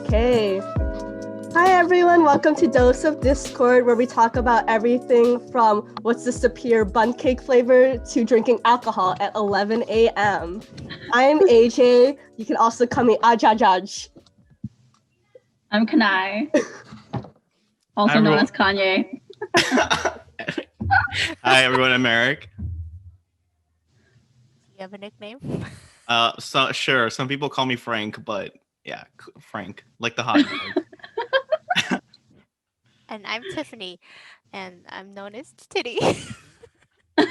Okay. Hi everyone, welcome to Dose of Discord, where we talk about everything from what's the superior bun cake flavor to drinking alcohol at 11 a.m. I'm AJ. You can also call me Ajajaj. I'm Kanai, also known as Kanye. Hi everyone, I'm Eric. Do you have a nickname? Sure, some people call me Frank, but yeah, Frank, like the hot dog. And I'm Tiffany, and I'm known as Titty. That's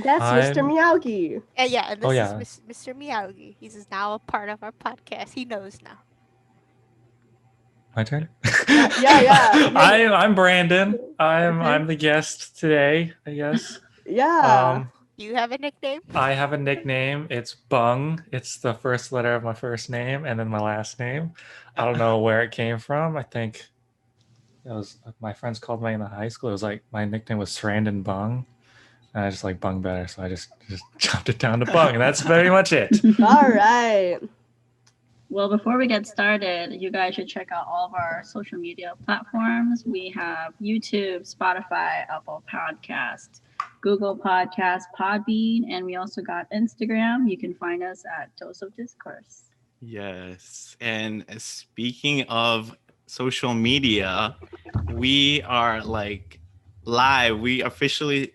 Mr. Miyagi. And this is Mr. Miyagi. He's now a part of our podcast. He knows now. My turn? Yeah. I'm Brandon. I'm the guest today, I guess. Yeah. Do you have a nickname? I have a nickname. It's Bung. It's the first letter of my first name and then my last name. I don't know where it came from. I think it was my friends called me in high school. It was like my nickname was Srandon Bung. And I just like Bung better, so I just chopped it down to Bung, and that's very much it. All right. Well, before we get started, you guys should check out all of our social media platforms. We have YouTube, Spotify, Apple Podcasts, Google Podcasts, Podbean, and we also got Instagram. You can find us at Dose of Discourse. Yes, and speaking of social media, we are like live. We officially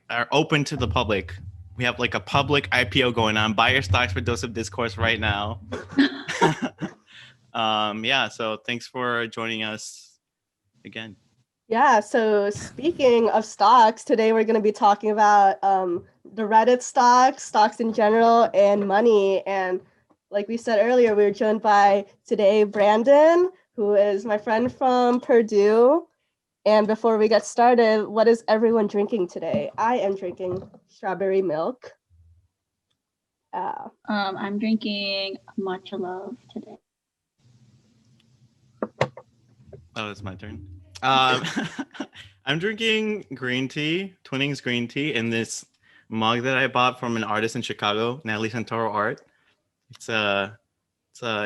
are open to the public. We have like a public IPO going on. Buy your stocks for Dose of Discourse right now. So thanks for joining us again. Yeah, so speaking of stocks, today we're going to be talking about the Reddit stocks in general, and money. And like we said earlier, we were joined by today Brandon, who is my friend from Purdue. And before we get started, what is everyone drinking today? I am drinking strawberry milk. I'm drinking matcha love today. Oh, it's my turn. I'm drinking green tea, Twinings green tea, in this mug that I bought from an artist in Chicago, Natalie Santoro Art. It's a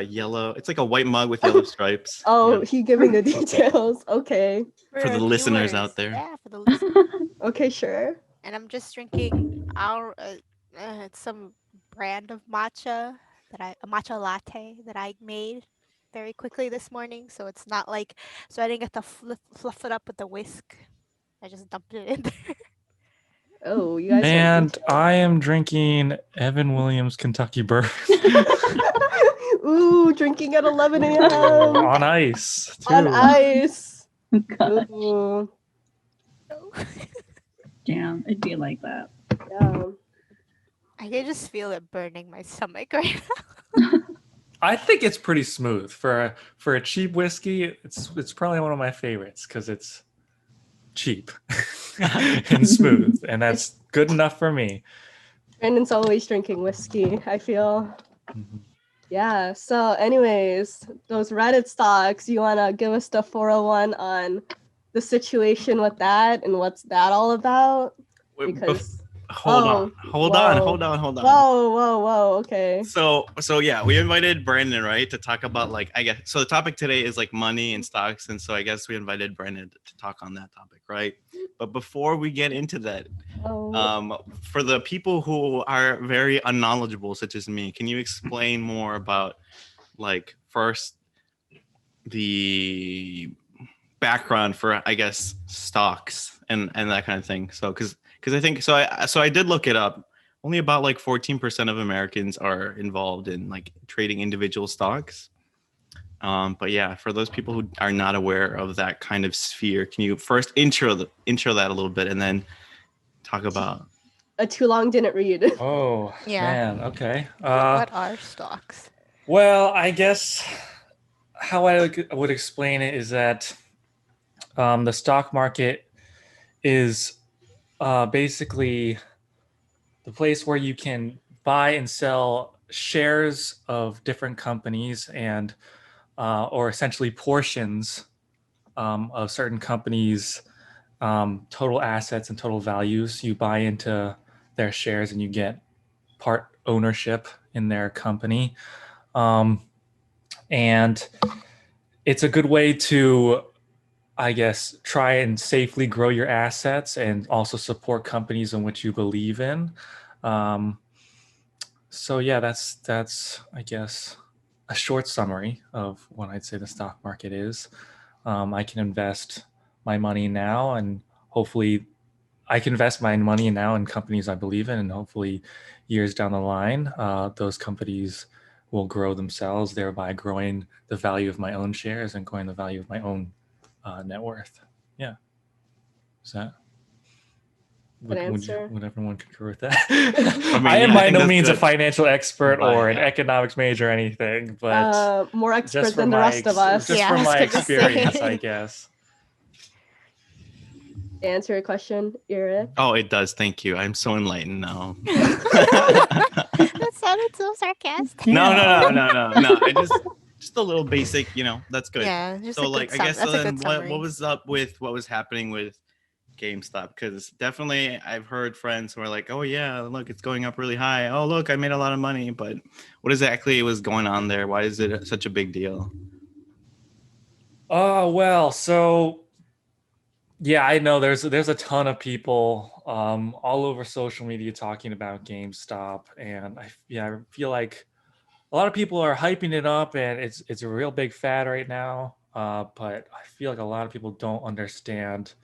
yellow. It's like a white mug with yellow stripes. He giving the details. Okay. For the listeners out there. Yeah, for the listeners. Okay, sure. And I'm just drinking some brand of matcha a matcha latte that I made very quickly this morning. So it's not so I didn't get to fluff it up with the whisk. I just dumped it in there. Oh, you guys. And I am drinking Evan Williams Kentucky Bourbon. Ooh, drinking at 11 a.m. On ice. Too. On ice. Ooh. Damn, it'd be like that. Yeah. I can just feel it burning my stomach right now. I think it's pretty smooth for a cheap whiskey. It's probably one of my favorites because it's cheap and smooth, and that's good enough for me. Brandon's always drinking whiskey, I feel. Mm-hmm. Yeah. So, anyways, those Reddit stocks. You wanna give us the 401 on the situation with that and what's that all about? Because Hold on. Whoa. Okay. So yeah, we invited Brandon, right, to talk about I guess. So the topic today is money and stocks, and so I guess we invited Brandon to talk on that topic, right? But before we get into that, for the people who are very unknowledgeable, such as me, can you explain more about first the background for, I guess, stocks and that kind of thing? So because I think so I did look it up. Only about 14% of Americans are involved in trading individual stocks. But yeah, for those people who are not aware of that kind of sphere, can you first intro that a little bit and then talk about? A too long didn't read. Oh, yeah. Man. Okay. What are stocks? Well, I guess how I would explain it is that the stock market is basically the place where you can buy and sell shares of different companies and or essentially portions of certain companies' total assets and total values. You buy into their shares and you get part ownership in their company. And it's a good way to, I guess, try and safely grow your assets and also support companies in which you believe in. So yeah, that's I guess a short summary of what I'd say the stock market is. I can invest my money now, and hopefully, I can invest my money now in companies I believe in, and hopefully, years down the line, those companies will grow themselves, thereby growing the value of my own shares and growing the value of my own net worth. Yeah, is that? Good answer. Would everyone concur with that? mean, I am yeah, I by think no that's means a good. financial expert But, or an yeah. economics major or anything, but More just expert than from the my rest of us. just Yeah, from I was my gonna experience, say. I guess. Answer your question, Eric. Oh, it does. Thank you. I'm so enlightened now. That sounded so sarcastic. No. I just a little basic, that's good. Yeah, just So a good I guess that's a then good what summary. was up with what was happening with GameStop? Because definitely I've heard friends who are like, oh yeah, look, it's going up really high. Oh look, I made a lot of money. But what exactly was going on there? Why is it such a big deal? Oh well, so yeah, I know there's a ton of people all over social media talking about GameStop, and I feel like a lot of people are hyping it up, and it's a real big fad right now. But I feel like a lot of people don't understand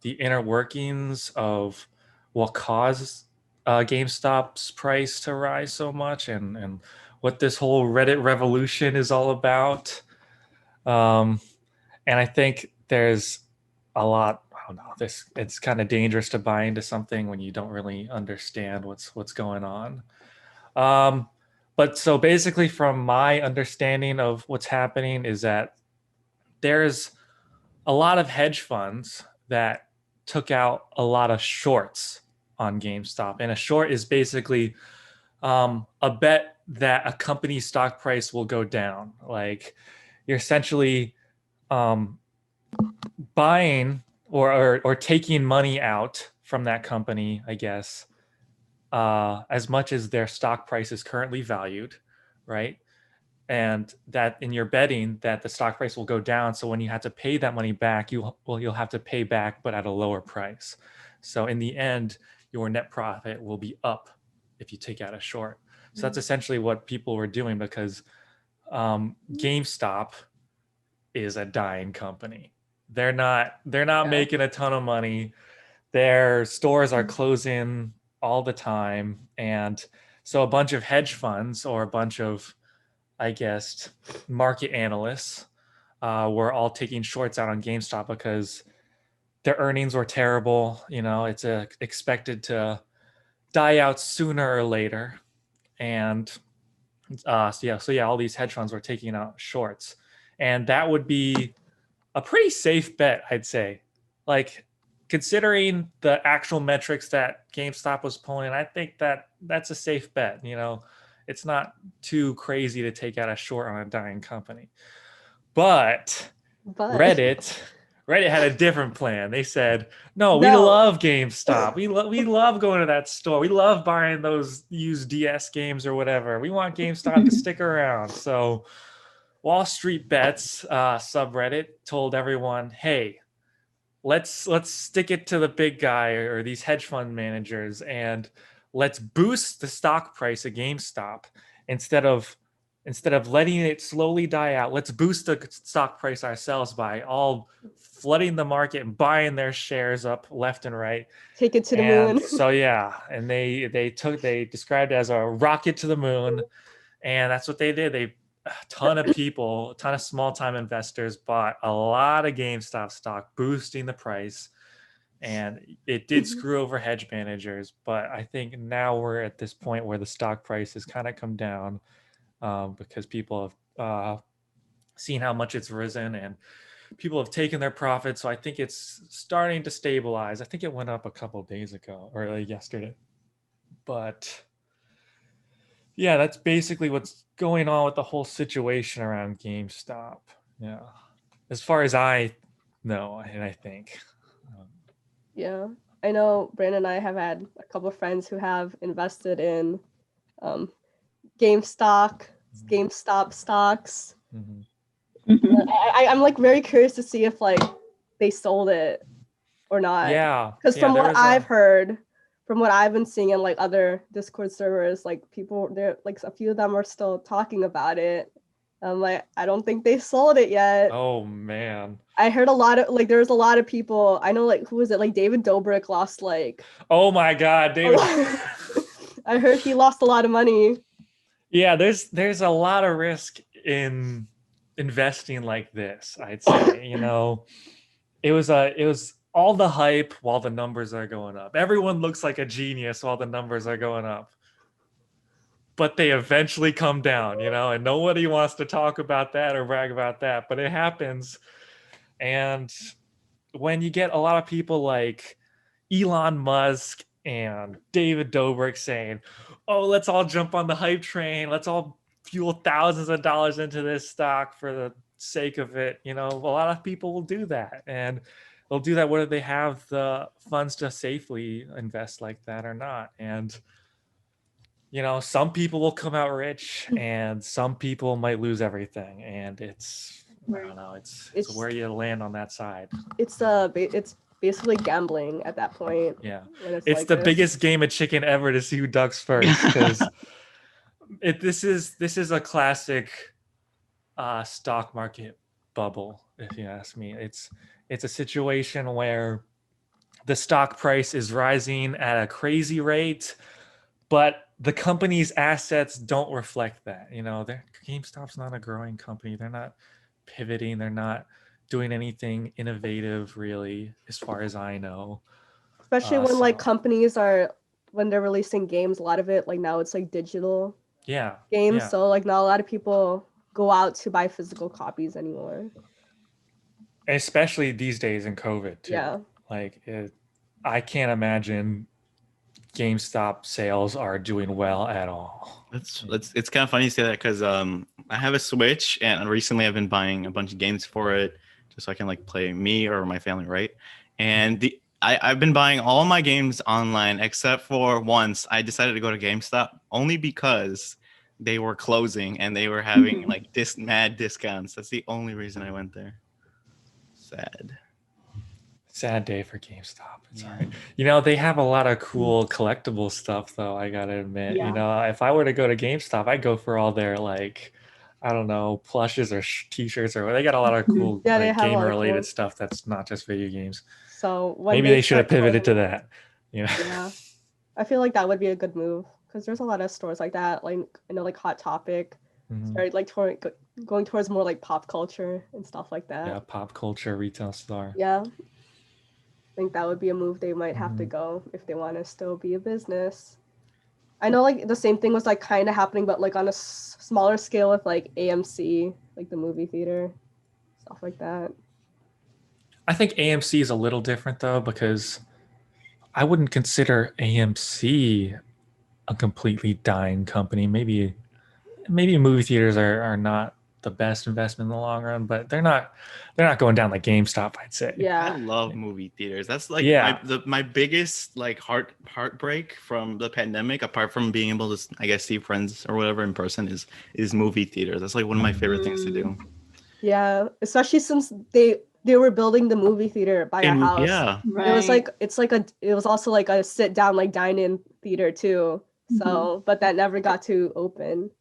the inner workings of what caused GameStop's price to rise so much, and what this whole Reddit revolution is all about. Um, and I think there's a lot. I don't know. This It's kind of dangerous to buy into something when you don't really understand what's going on. Um, but so basically, from my understanding of what's happening, is that there's a lot of hedge funds that took out a lot of shorts on GameStop. And a short is basically a bet that a company's stock price will go down. Like you're essentially um, buying or taking money out from that company, I guess, as much as their stock price is currently valued, right? And that in your betting that the stock price will go down. So when you have to pay that money back, you'll have to pay back, but at a lower price. So in the end, your net profit will be up if you take out a short. So that's essentially what people were doing because GameStop is a dying company. They're not making a ton of money. Their stores are closing all the time, and so a bunch of hedge funds or a bunch of, I guess, market analysts were all taking shorts out on GameStop because their earnings were terrible. It's expected to die out sooner or later, and so yeah, all these hedge funds were taking out shorts, and that would be a pretty safe bet, I'd say. Like considering the actual metrics that GameStop was pulling, I think that that's a safe bet. It's not too crazy to take out a short on a dying company. But But Reddit had a different plan. They said, "No, we no. love GameStop. We love going to that store. We love buying those used DS games or whatever. We want GameStop to stick around." So Wall Street Bets subreddit told everyone, "Hey, let's stick it to the big guy or these hedge fund managers, and let's boost the stock price of GameStop instead of letting it slowly die out. Let's boost the stock price ourselves by all flooding the market and buying their shares up left and right." Take it to the And moon. so yeah, and they described it as a rocket to the moon, and that's what they did. A ton of people, a ton of small time investors bought a lot of GameStop stock, boosting the price. And it did screw over hedge managers. But I think now we're at this point where the stock price has kind of come down because people have seen how much it's risen and people have taken their profits. So I think it's starting to stabilize. I think it went up a couple of days ago or like yesterday. But yeah, that's basically what's going on with the whole situation around GameStop. Yeah, as far as I know, and I think. Yeah. I know Brandon and I have had a couple of friends who have invested in GameStop stocks. Mhm. Mhm. I'm like very curious to see if like they sold it or not. Yeah, Because yeah, from there what was I've heard, from what I've been seeing in like other Discord servers, like people there, like a few of them are still talking about it. I'm like, I don't think they sold it yet. Oh man. I heard a lot of like there's a lot of people. I know like who was it? Like David Dobrik lost like Oh my God, a David. lot. I heard he lost a lot of money. Yeah, there's a lot of risk in investing like this, I'd say. It was all the hype while the numbers are going up. Everyone looks like a genius while the numbers are going up. But they eventually come down, and nobody wants to talk about that or brag about that, but it happens. And when you get a lot of people like Elon Musk and David Dobrik saying, "Oh, let's all jump on the hype train. Let's all fuel thousands of dollars into this stock for the sake of it." A lot of people will do that, and they'll do that whether they have the funds to safely invest like that or not. And some people will come out rich, and some people might lose everything. And I don't know. It's where you land on that side. It's basically gambling at that point. Yeah, When it's it's like the this. biggest game of chicken ever to see who ducks first. Because this is a classic stock market bubble, if you ask me. It's a situation where the stock price is rising at a crazy rate, but the company's assets don't reflect that. GameStop's not a growing company. They're not pivoting. They're not doing anything innovative, really, as far as I know. Especially when like So companies are when they're releasing games, a lot of it like now it's like digital yeah, games, yeah. so like not a lot of people go out to buy physical copies anymore. Especially these days in COVID too. Yeah. Like I can't imagine GameStop sales are doing well at all. It's kind of funny you say that because I have a Switch and recently I've been buying a bunch of games for it just so I can like play me or my family, right? And I've been buying all my games online except for once I decided to go to GameStop only because they were closing and they were having like mad discounts. That's the only reason I went there. Sad. Sad day for GameStop. It's Yeah. all right. They have a lot of cool collectible stuff though, I gotta admit. Yeah. If I were to go to GameStop, I'd go for all their like, I don't know, plushes or t-shirts or they got a lot of cool Yeah, they like have a gamer lot of related cool. stuff that's not just video games. So when Maybe they should have start pivoted to closing- that. Yeah. I feel like that would be a good move because there's a lot of stores like that, like like Hot Topic, Mhm. started like going towards more like pop culture and stuff like that. Yeah, pop culture retail store. Yeah. I think that would be a move they might have to Mhm. go if they want to still be a business. I know like the same thing was like kind of happening, but like on a smaller scale with like AMC, like the movie theater, stuff like that. I think AMC is a little different though, because I wouldn't consider AMC a completely dying company. Maybe movie theaters are not the best investment in the long run, but they're not going down like GameStop, I'd say. I Yeah. love movie theaters. That's like Yeah. my biggest like heartbreak from the pandemic, apart from being able to I guess see friends or whatever in person, is movie theaters. That's like one of my favorite things to do. Yeah, especially since they were building the movie theater by our house. Yeah. Right. It was like it was also like a sit down like dine-in theater too. So, but that never got to open.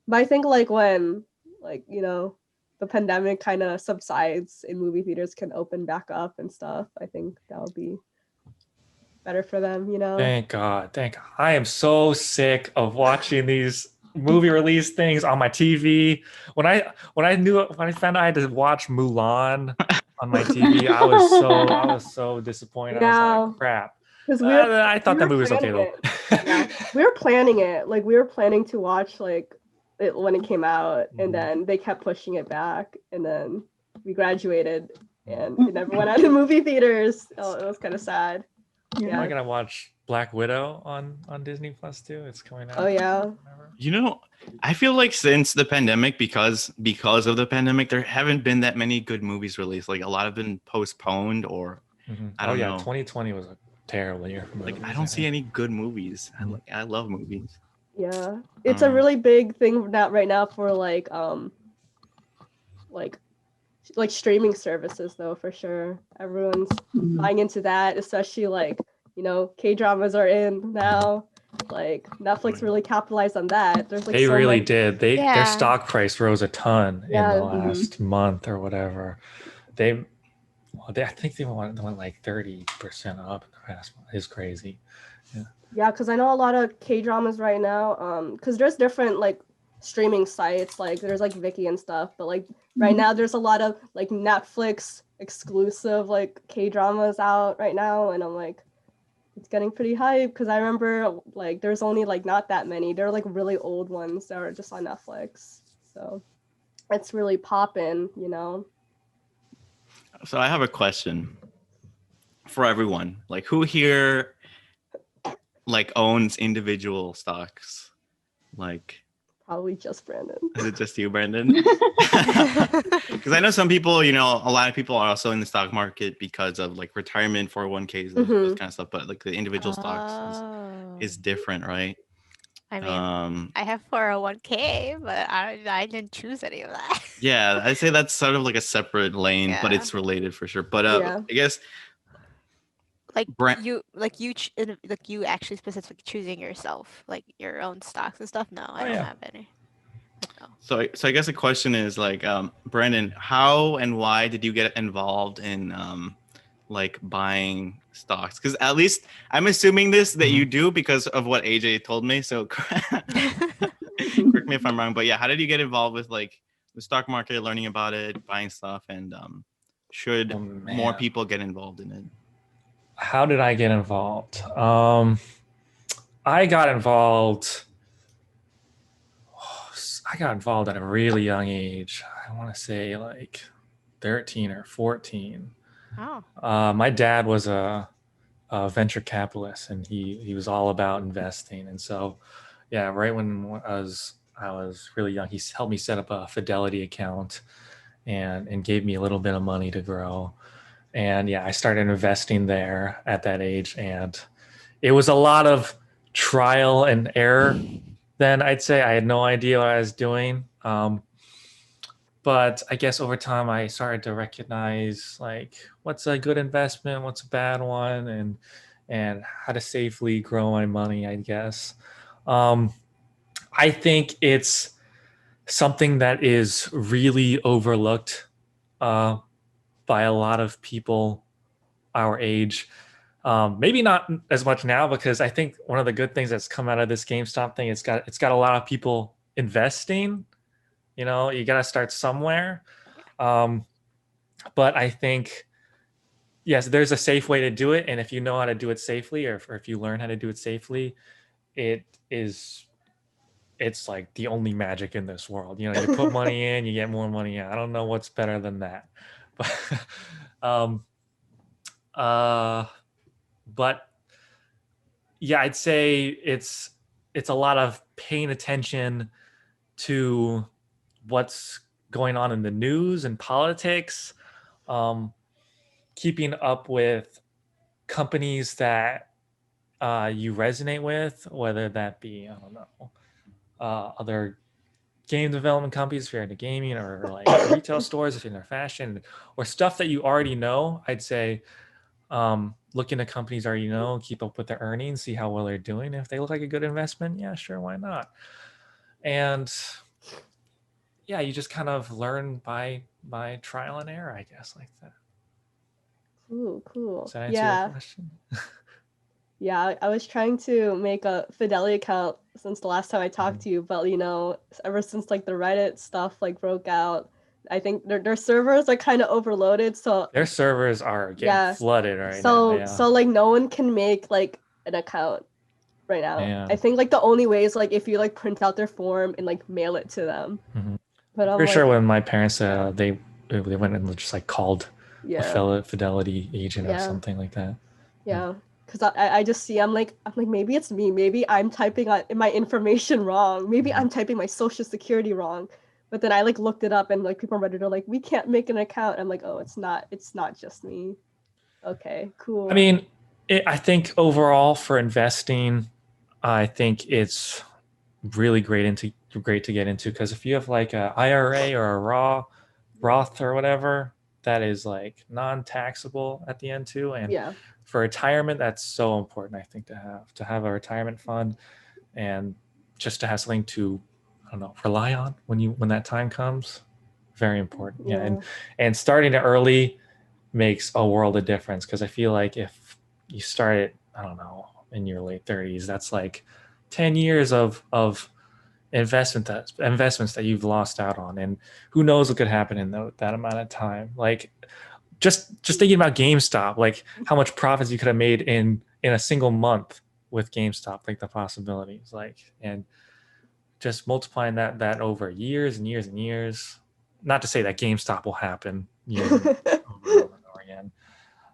But I think like when like, the pandemic kind of subsides and movie theaters can open back up and stuff, I think that'll be better for them, Thank God. Thank God. I am so sick of watching these movie release things on my TV. When I found out I had to watch Mulan on my TV, I was so disappointed. I was Yeah. like, crap. Because I thought that movie was okay planning though. Yeah, we were planning it. Like we were planning to watch like it when it came out, and then they kept pushing it back, and then we graduated, and it never went out in movie theaters. Oh, it was kind of sad. Am I Yeah. gonna watch Black Widow on Disney Plus too? It's coming out. Oh yeah. I feel like since the pandemic, because of the pandemic, there haven't been that many good movies released. Like a lot have been postponed, or I don't know. 2020 was a terrible year for movies. Like I don't see any good movies. I love movies. Yeah. It's a really big thing right now for like like streaming services though, for sure. Everyone's Mhm. buying into that, especially like, you know, K-dramas are in now. Like Netflix really capitalized on that. There's like They so really many. did. Their Yeah. stock price rose a ton in the Yeah. last month or whatever. I think they went like 30% up in the past month. It's crazy. Yeah, because I know a lot of K-dramas right now. Because there's different like streaming sites, like there's like Viki and stuff, but like right Mhm. now there's a lot of like Netflix exclusive like K-dramas out right now, and I'm like, it's getting pretty hype because I remember like there's only like not that many. They're like really old ones that are just on Netflix, so it's really popping, you know. So I have a question for everyone. Like, who here like owns individual stocks? Like, Probably just Brandon. is it just you, Brandon? Because I know some people, you know, a lot of people are also in the stock market because of like retirement, 401ks, those kind of stuff. But like the individual stocks is different, right? I mean, I have 401k, but I didn't choose any of that. Yeah, I'd say that's sort of like a separate lane, but Yeah. it's related for sure. But Yeah. I guess Like Brand- you actually specifically choosing yourself, like your own stocks and stuff. No, I don't have any. No. so I guess the question is like, Brandon, how and why did you get involved in like buying stocks? Because at least I'm assuming that you do because of what AJ told me. So correct me if I'm wrong, but yeah, how did you get involved with like the stock market, learning about it, buying stuff, and should more people get involved in it? How did I get involved? I got involved. I got involved at a really young age. I want to say like 13 or 14. Oh. My dad was a venture capitalist, and he was all about investing. And so, yeah, right when I was really young, he helped me set up a Fidelity account, and gave me a little bit of money to grow. And yeah, I started investing there at that age, and it was a lot of trial and error. Then I'd say I had no idea what I was doing. But I guess over time I started to recognize like what's a good investment, what's a bad one, and how to safely grow my money, I guess. I think it's something that is really overlooked by a lot of people our age. Maybe not as much now, because I think one of the good things that's come out of this GameStop thing, it's got a lot of people investing. You know, you got to start somewhere. But I think, yes, there's a safe way to do it, and if you know how to do it safely, or if you learn how to do it safely, it's like the only magic in this world. You know, you put money in, you get more money out. I don't know what's better than that. But but yeah, I'd say it's a lot of paying attention to what's going on in the news and politics, keeping up with companies that you resonate with, whether that be, I don't know, other game development companies if you're into gaming, or like retail stores if you're into fashion, or stuff that you already know. I'd say look into companies already know, keep up with their earnings, see how well they're doing. If they look like a good investment, yeah, sure, why not? And yeah, you just kind of learn by trial and error, I guess, like that. Cool. Does that answer your question? Yeah, I was trying to make a Fidelity account since the last time I talked to you, but you know, ever since like the Reddit stuff like broke out, I think their servers are kind of overloaded. So their servers are getting flooded right now. Yeah. So like no one can make like an account right now. Yeah. I think like the only way is like if you like print out their form and like mail it to them. But I'm pretty sure when my parents they went and just like called a Fidelity agent or something like that. Yeah. Because I just see, I'm like maybe it's me, maybe I'm typing my information wrong, maybe I'm typing my social security wrong, but then I like looked it up and like people on Reddit are like, we can't make an account. I'm like, oh, it's not just me. Okay, cool. I mean, I think overall for investing, I think it's really great to get into, because if you have like a IRA or a Raw, Roth or whatever, that is like non-taxable at the end too. And Yeah. for retirement, that's so important, I think, to have a retirement fund and just to have something to, I don't know, rely on when that time comes. Very important. Yeah. And starting it early makes a world of difference, because I feel like if you start it, I don't know, in your late 30s, that's like 10 years of investments that you've lost out on, and who knows what could happen in that amount of time. Like just thinking about GameStop, like how much profits you could have made in a single month with GameStop, like the possibilities, like, and just multiplying that over years and years and years. Not to say that GameStop will happen years and over and over again.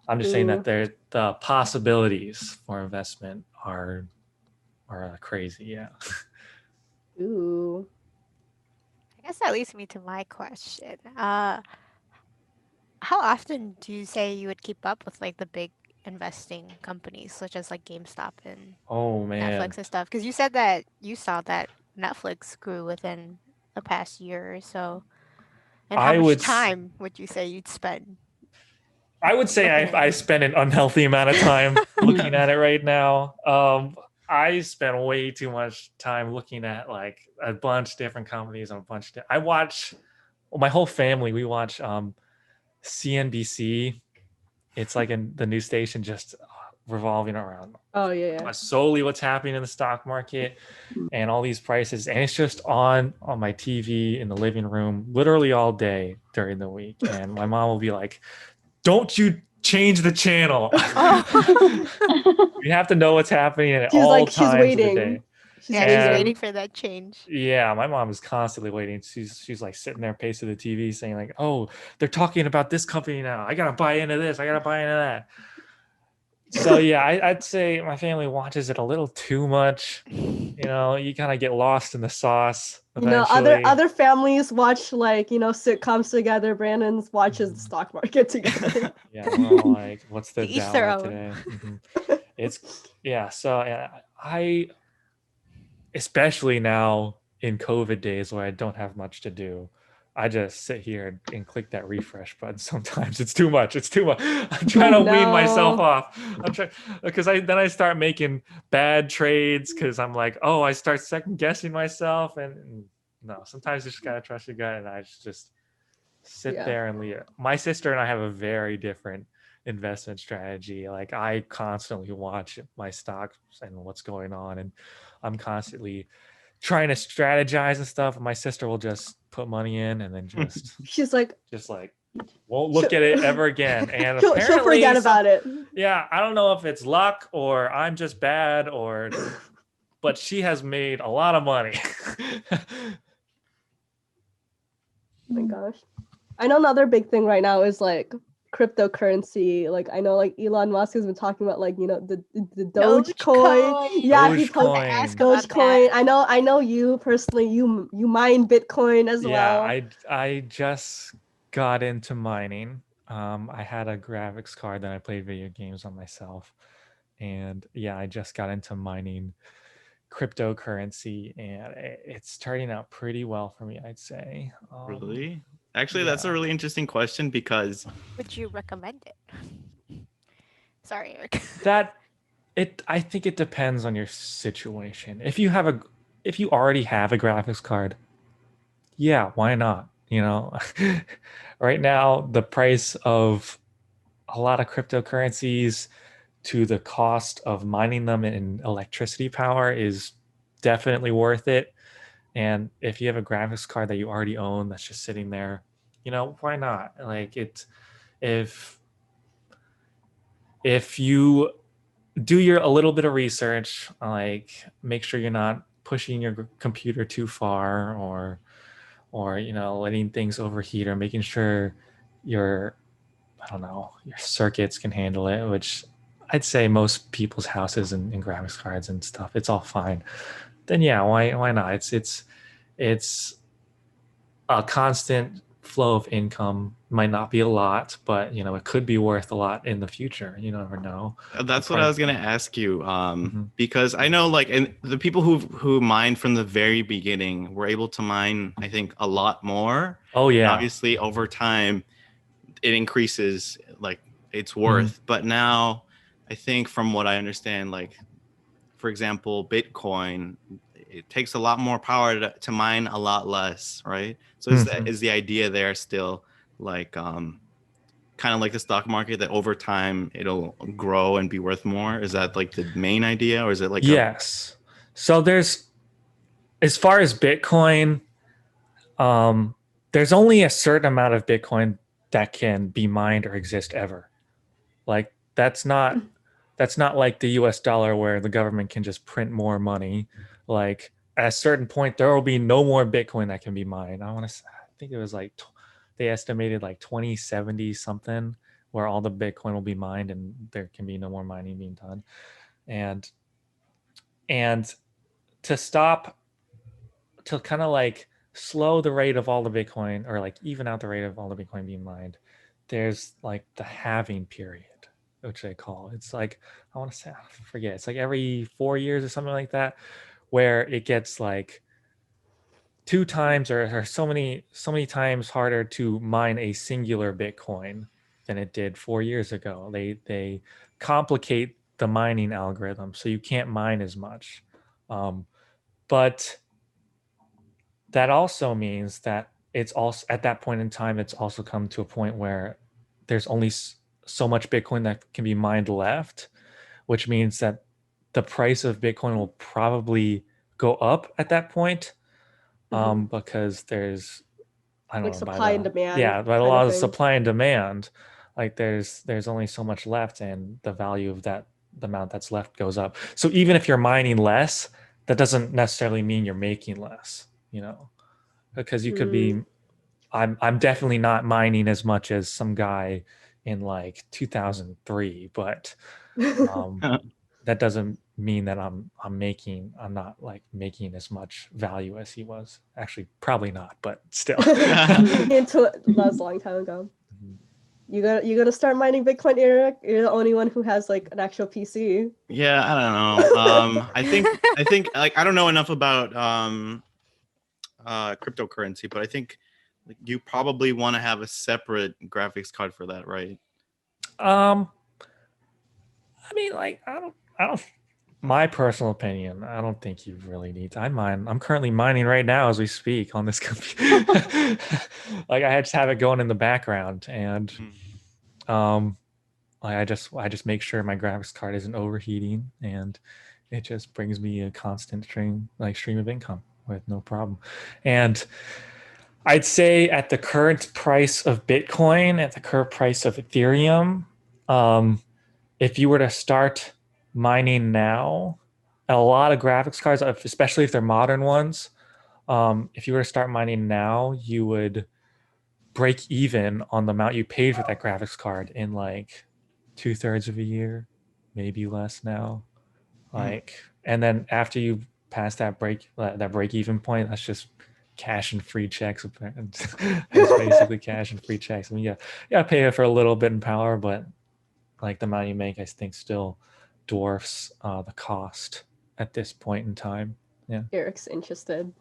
I'm just saying that the possibilities for investment are crazy. Yeah. Ooh. I guess that leads me to my question. How often do you say you would keep up with like the big investing companies such as like GameStop and Oh man. Netflix and stuff? Because you said that you saw that Netflix grew within the past year or so. And how much time would you say you'd spend? I would say I spend an unhealthy amount of time looking at it right now. I spend way too much time looking at like a bunch of different companies and I watch, well, my whole family, we watch CNBC. It's like the news station just revolving around solely what's happening in the stock market and all these prices, and it's just on my TV in the living room literally all day during the week. And my mom will be like, don't you change the channel. You have to know what's happening at all times of the day. She's waiting for that change. Yeah, my mom is constantly waiting. She's like sitting there pacing the TV saying like, oh, they're talking about this company now. I got to buy into this. I got to buy into that. So yeah, I'd say my family watches it a little too much. You know, you kind of get lost in the sauce. Eventually. You know, other families watch like, you know, sitcoms together. Brandon's watches the stock market together. Yeah, we're all like, what's the each Dow today? Mm-hmm. It's so I, especially now in COVID days where I don't have much to do, I just sit here and click that refresh button. Sometimes it's too much. I'm trying to wean myself off. I'm trying, because then I start making bad trades because I'm like, oh, I start second guessing myself. And no, sometimes you just gotta trust your gut. And I just sit there and leave it. My sister and I have a very different investment strategy. Like I constantly watch my stocks and what's going on, and I'm constantly trying to strategize and stuff. My sister will just put money in and then she's like won't look at it ever again. And she'll forget about it. Yeah, I don't know if it's luck or I'm just bad but she has made a lot of money. Oh my gosh. I know another big thing right now is like cryptocurrency. Like I know like Elon Musk has been talking about like, you know, the Dogecoin. Yeah, he posted Dogecoin. I know you personally, you mine Bitcoin as well. Yeah, I just got into mining. I had a graphics card that I played video games on myself. And yeah, I just got into mining cryptocurrency, and it's turning out pretty well for me, I'd say. Really? Actually, that's a really interesting question, because would you recommend it? Sorry, Eric. I think it depends on your situation. If you already have a graphics card, yeah, why not? You know, right now the price of a lot of cryptocurrencies to the cost of mining them in electricity power is definitely worth it. And if you have a graphics card that you already own that's just sitting there, you know, why not? Like if you do a little bit of research, like make sure you're not pushing your computer too far or you know, letting things overheat, or making sure your circuits can handle it, which I'd say most people's houses and graphics cards and stuff, it's all fine. Then yeah, why not? It's a constant flow of income. Might not be a lot, but it could be worth a lot in the future. You never know. That's what I was gonna ask you, Mhm. because I know, like, and the people who mined from the very beginning were able to mine, I think, a lot more. Oh And yeah. obviously, over time, it increases like its Mm-hmm. worth. But now, I think from what I understand, like, for example, Bitcoin, it takes a lot more power to mine a lot less, right? So Mhm. is the idea there still like kind of like the stock market, that over time it'll grow and be worth more? Is that like the main idea, or is it like a Yes. So as far as Bitcoin, there's only a certain amount of Bitcoin that can be mined or exist ever. Like that's not like the US dollar where the government can just print more money. Like at a certain point there will be no more Bitcoin that can be mined. I think it was like they estimated like 2070 something where all the Bitcoin will be mined and there can be no more mining being done. And to stop, to kind of like slow the rate of all the Bitcoin, or like even out the rate of all the Bitcoin being mined, there's like the halving period, which they call. It's like, I want to say, I forget, it's like every 4 years or something like that, where it gets like 2 times or so many times harder to mine a singular Bitcoin than it did 4 years ago. They complicate the mining algorithm so you can't mine as much. But that also means that it's also at that point in time, it's also come to a point where there's only so much Bitcoin that can be mined left, which means that the price of Bitcoin will probably go up at that point, because there's, I don't Like know, by supply and the demand by the kind law of of thing. supply and demand, like there's only so much left, and the value of that, the amount that's left, goes up. So even if you're mining less, that doesn't necessarily mean you're making less, because you could Mm. be, I'm definitely not mining as much as some guy in like 2003, but um, that doesn't mean that I'm not like making as much value as he was. Actually, probably not, but still. Until that was a long time ago. Mhm. You gotta start mining Bitcoin, Eric. You're the only one who has like an actual PC. Yeah, I don't know. I think like I don't know enough about cryptocurrency, but I think like, you probably want to have a separate graphics card for that, right? Um, I mean, like, I don't. My personal opinion, I don't think you really need to. I'm currently mining right now as we speak on this computer. Like, I just have it going in the background, and um, like, I just make sure my graphics card isn't overheating, and it just brings me a constant stream of income with no problem. And I'd say at the current price of Bitcoin, at the current price of Ethereum, um, if you were to start mining now, a lot of graphics cards, especially if they're modern ones, if you were to start mining now, you would break even on the amount you paid for that graphics card in like 2/3 of a year, maybe less now. Like, and then after you pass that break even point, that's just cash and free checks. It's basically cash and free checks. I mean, yeah, pay it for a little bit in power, but like the amount you make, I think, still dwarfs the cost at this point in time. Yeah. Eric's interested.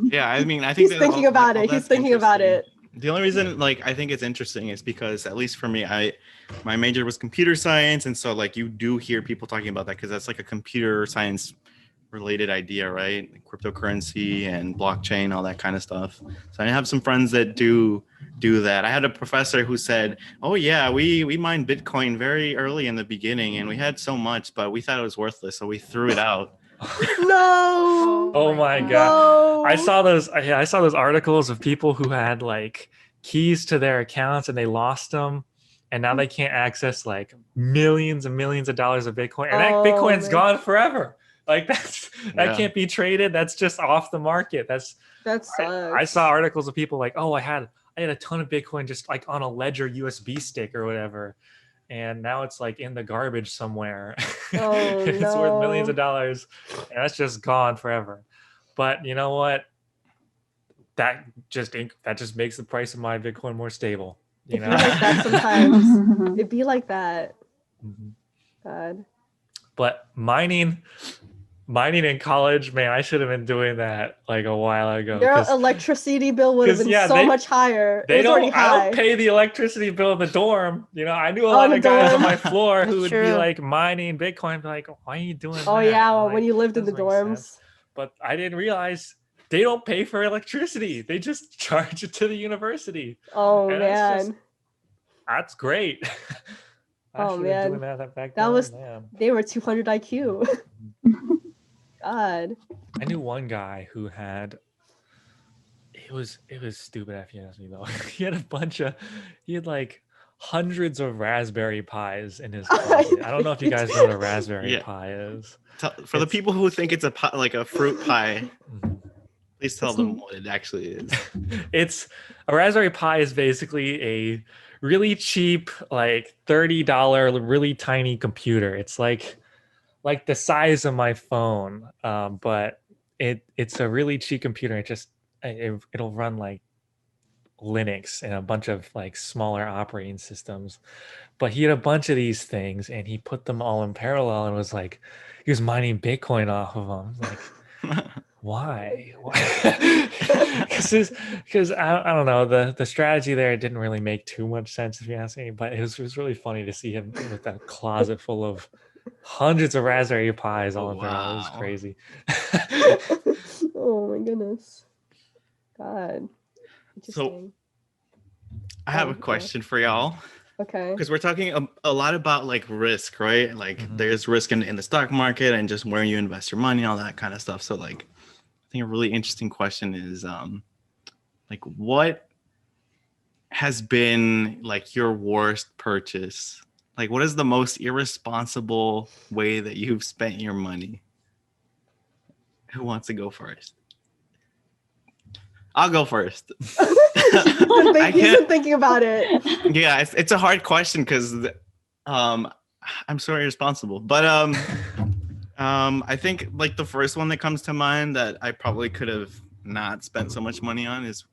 Yeah, I mean, I think He's that thinking about all it. He's that's thinking about interesting. it. The only reason like I think it's interesting is because, at least for me, my major was computer science, and so like you do hear people talking about that because that's like a computer science related idea, right? Like cryptocurrency and blockchain, all that kind of stuff. So I have some friends that do that. I had a professor who said, "Oh yeah, we mined Bitcoin very early in the beginning, and we had so much, but we thought it was worthless, so we threw it out." No. Oh my god. No. I saw those articles of people who had like keys to their accounts and they lost them, and now they can't access like millions and millions of dollars of Bitcoin, and that Oh, Bitcoin's man. gone forever. Like that Yeah. can't be traded. That's just off the market. That sucks. I saw articles of people like, oh, I had a ton of Bitcoin just like on a Ledger USB stick or whatever, and now it's like in the garbage somewhere. Oh, It's worth millions no. of dollars, and that's just gone forever. But you know what? that just makes the price of my Bitcoin more stable. You It'd know, be like that sometimes. It'd be like that. Mhm. God. But mining in college, man, I should have been doing that like a while ago. Your electricity bill would have 'cause, been yeah, so much higher. It was already I high. don't pay the electricity bill in the dorm. You know, I knew a Oh, lot in the of guys on dorm. my floor who would be True. like mining Bitcoin, be like, why are you doing Oh that? yeah, I'm when like, you lived in the "Doesn't make sense." dorms. But I didn't realize they don't pay for electricity. They just charge it to the university. Oh And man. that's great. I Oh should have been man. doing that back That then. was Man. they were 200 IQ. God. I knew one guy who had it was stupid if you ask me though. He had like hundreds of Raspberry Pis in his closet. I don't know if you guys know what a Raspberry Yeah. Pi is. For the people who think it's like a fruit pie, Mhm. please tell them what it actually is. It's a Raspberry Pi is basically a really cheap, like $30 really tiny computer. It's like the size of my phone, but it's a really cheap computer. It'll run like Linux and a bunch of like smaller operating systems. But he had a bunch of these things and he put them all in parallel and was like, he was mining Bitcoin off of them. Like, why? Because I don't know, the strategy there didn't really make too much sense if you ask me, but it was really funny to see him with that closet full of hundreds of Raspberry Pis all in parallel. It was Wow. crazy. Oh my goodness. God. So Interesting. I have a yeah. question for y'all. Okay. Because we're talking a lot about like risk, right? Like Mhm. there's risk in the stock market and just where you invest your money, all that kind of stuff. So like I think a really interesting question is like what has been like your worst purchase? Like what is the most irresponsible way that you've spent your money? Who wants to go first? I'll go first. I He's can't been thinking about it. yeah, it's a hard question because I'm so irresponsible. But I think like the first one that comes to mind that I probably could have not spent so much money on is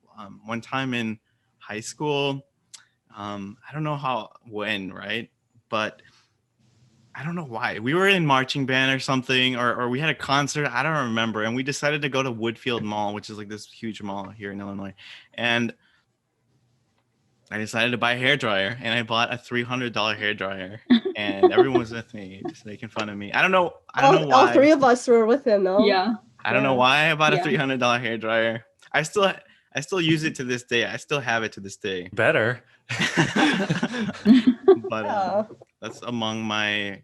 one time in high school. I don't know when, right? But I don't know why. We were in marching band or something, or we had a concert. I don't remember. And we decided to go to Woodfield Mall, which is like this huge mall here in Illinois. And I decided to buy a hairdryer, and I bought a $300 hairdryer, and everyone was with me, just making fun of me. I don't know All why. three of us were with him, no? Yeah. I don't know why I bought a Yeah. $300 hairdryer. I still use it to this day. I still have it to this day. Better. But Yeah. that's among my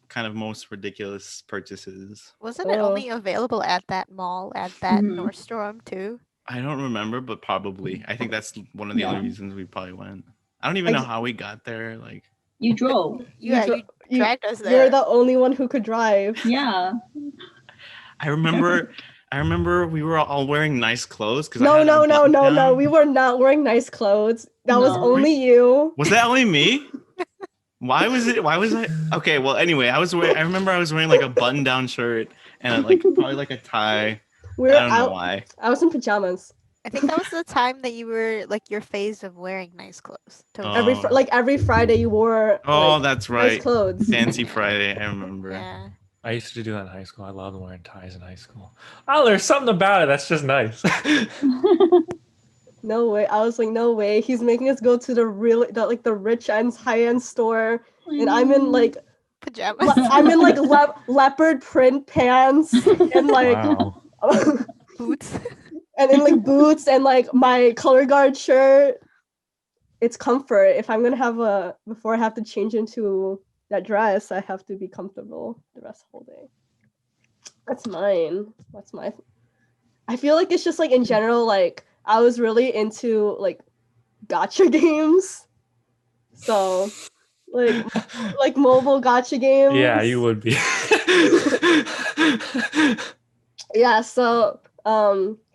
kind of most ridiculous purchases. Wasn't it Oh. only available at that mall, at that Mhm. Nordstrom too? I don't remember, but probably. I think that's one of the other Yeah. reasons we probably went. I don't even I know ju- how we got there. Like, You drove. Yeah, dro- you dragged us You're there. the only one who could drive. Yeah. I remember we were all wearing nice clothes because No. We were not wearing nice clothes. That was No. only you. Was that only me? Why was I? Okay, well, anyway, I remember I was wearing like a button-down shirt and like probably like a tie. We were I don't know out. why. I was in pajamas. I think that was the time that you were like your phase of wearing nice clothes. Oh. Every Friday you wore Oh, like, that's nice right. clothes. Fancy Friday, I remember. Yeah. I used to do that in high school. I loved wearing ties in high school. Oh, there's something about it that's just nice. No way. I was like, no way. He's making us go to the rich and high-end store, and I'm in like Pajamas. leopard print pants and like Wow. Boots. and in like boots and like my color guard shirt. It's comfort. If I'm gonna before I have to change into that dress, I have to be comfortable the rest of the whole day. That's mine. That's my. I feel like it's just like in general, like I was really into like gotcha games. So like mobile gotcha games. Yeah, you would be. Yeah, so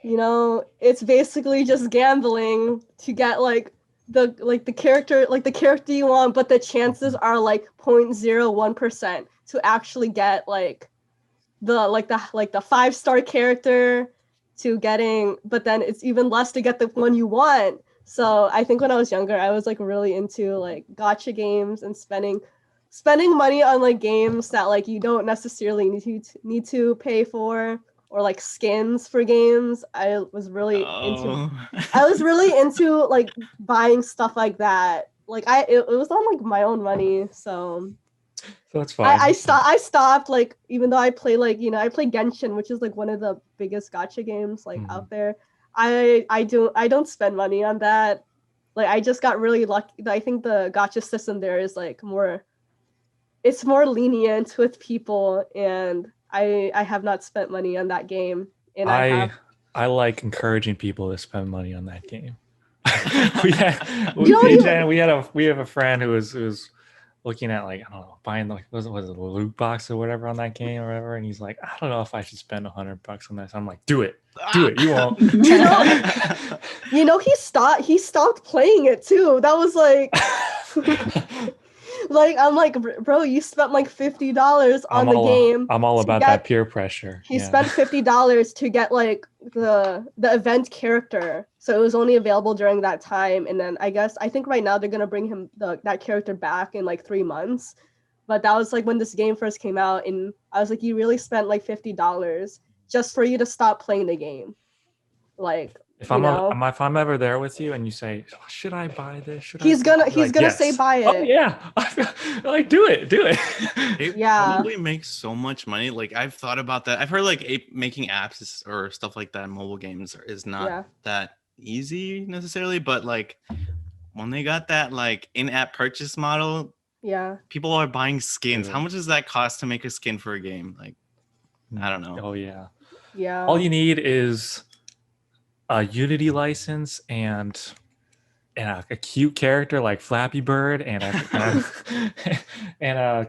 it's basically just gambling to get like the character you want, but the chances are like 0.01% to actually get like the 5-star character to getting, but then it's even less to get the one you want. So I think when I was younger, I was like really into like gotcha games and spending money on like games that like you don't necessarily need to pay for, or like skins for games. I was really into like buying stuff like that. Like it was on like my own money, so that's fine. I stopped, like, even though I play like, I play Genshin, which is like one of the biggest gacha games like out there. I don't spend money on that. Like I just got really lucky. I think the gacha system there is like it's more lenient with people, and I have not spent money on that game. And I like encouraging people to spend money on that game. we have a friend who was looking at like, I don't know, buying like was it a loot box or whatever on that game or whatever, and he's like, I don't know if I should spend $100 on this. I'm like, do it, you won't. He stopped playing it too. That was like like, I'm like, bro, you spent like $50 on the game. I'm all about that peer pressure. He spent $50 to get like the event character, so it was only available during that time. And then I think right now they're gonna bring him that character back in like 3 months. But that was like when this game first came out, and I was like, you really spent like $50 just for you to stop playing the game. Like, if I'm ever there with you and you say, oh, should I buy this? He's gonna say buy it. Oh yeah, like do it. It probably makes so much money. Like I've thought about that. I've heard like making apps or stuff like that in mobile games is not that easy necessarily, but like when they got that like in-app purchase model, people are buying skins. How much does that cost to make a skin for a game? Like, I don't know. Oh yeah. All you need is a Unity license and a cute character like Flappy Bird and a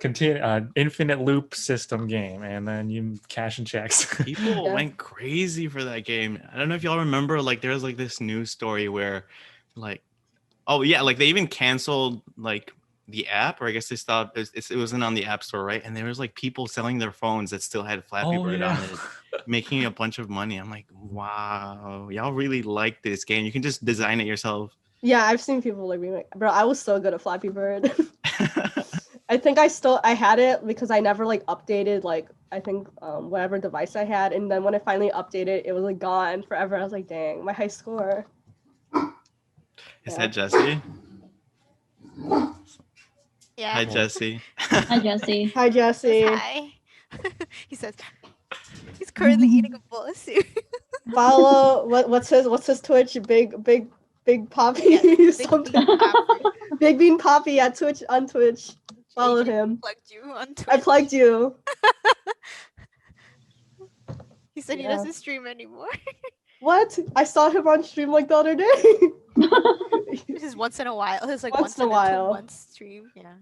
infinite loop system game, and then you cash and checks. People went crazy for that game. I don't know if y'all remember, like there was like this news story where like, like they even canceled like the app, or I guess they stopped. It wasn't on the App Store, right? And there was like people selling their phones that still had Flappy Bird on it, making a bunch of money. I'm like, wow, y'all really like this game. You can just design it yourself. Yeah, I've seen people like being like, bro, I was so good at Flappy Bird. I think I had it because I never like updated like I think whatever device I had, and then when I finally updated, it was like gone forever. I was like, dang, my high score. Is that Jesse? Yeah. Hi, Jesse. Hi, Jesse. Hi, Jesse. Hi. He says he's currently eating a bowl of cereal. Follow what's his Twitch? Big Poppy. Big Bean Poppy at Twitch on Twitch. Follow him. Plugged you on Twitch. I plugged you. He said he doesn't stream anymore. What? I saw him on stream like the other day. This is once in a while. It's like once in a while. 2 months stream. Yeah.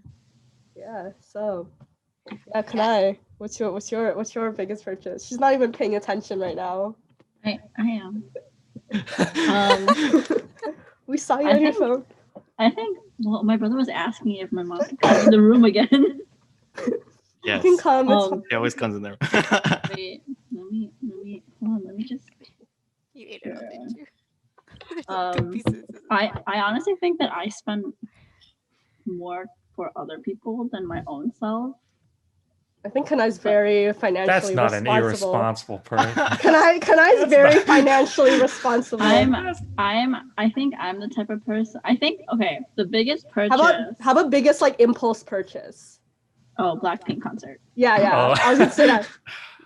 Yeah. So, yeah. Kanai, what's your biggest purchase? She's not even paying attention right now. I am. We saw you on your phone. I think. Well, my brother was asking if my mom could come in the room again. Yes. You can come. He always comes in there. Wait. Hold on. Let me just. You ate it all, didn't you? I honestly think that I spend more for other people than my own self. I think Kanai's very financially responsible. That's not an irresponsible person. Kanai's very financially responsible. I think I'm the type of person. I think the biggest purchase. How about biggest like impulse purchase? Oh, Blackpink concert. Yeah. Oh. I was gonna say that.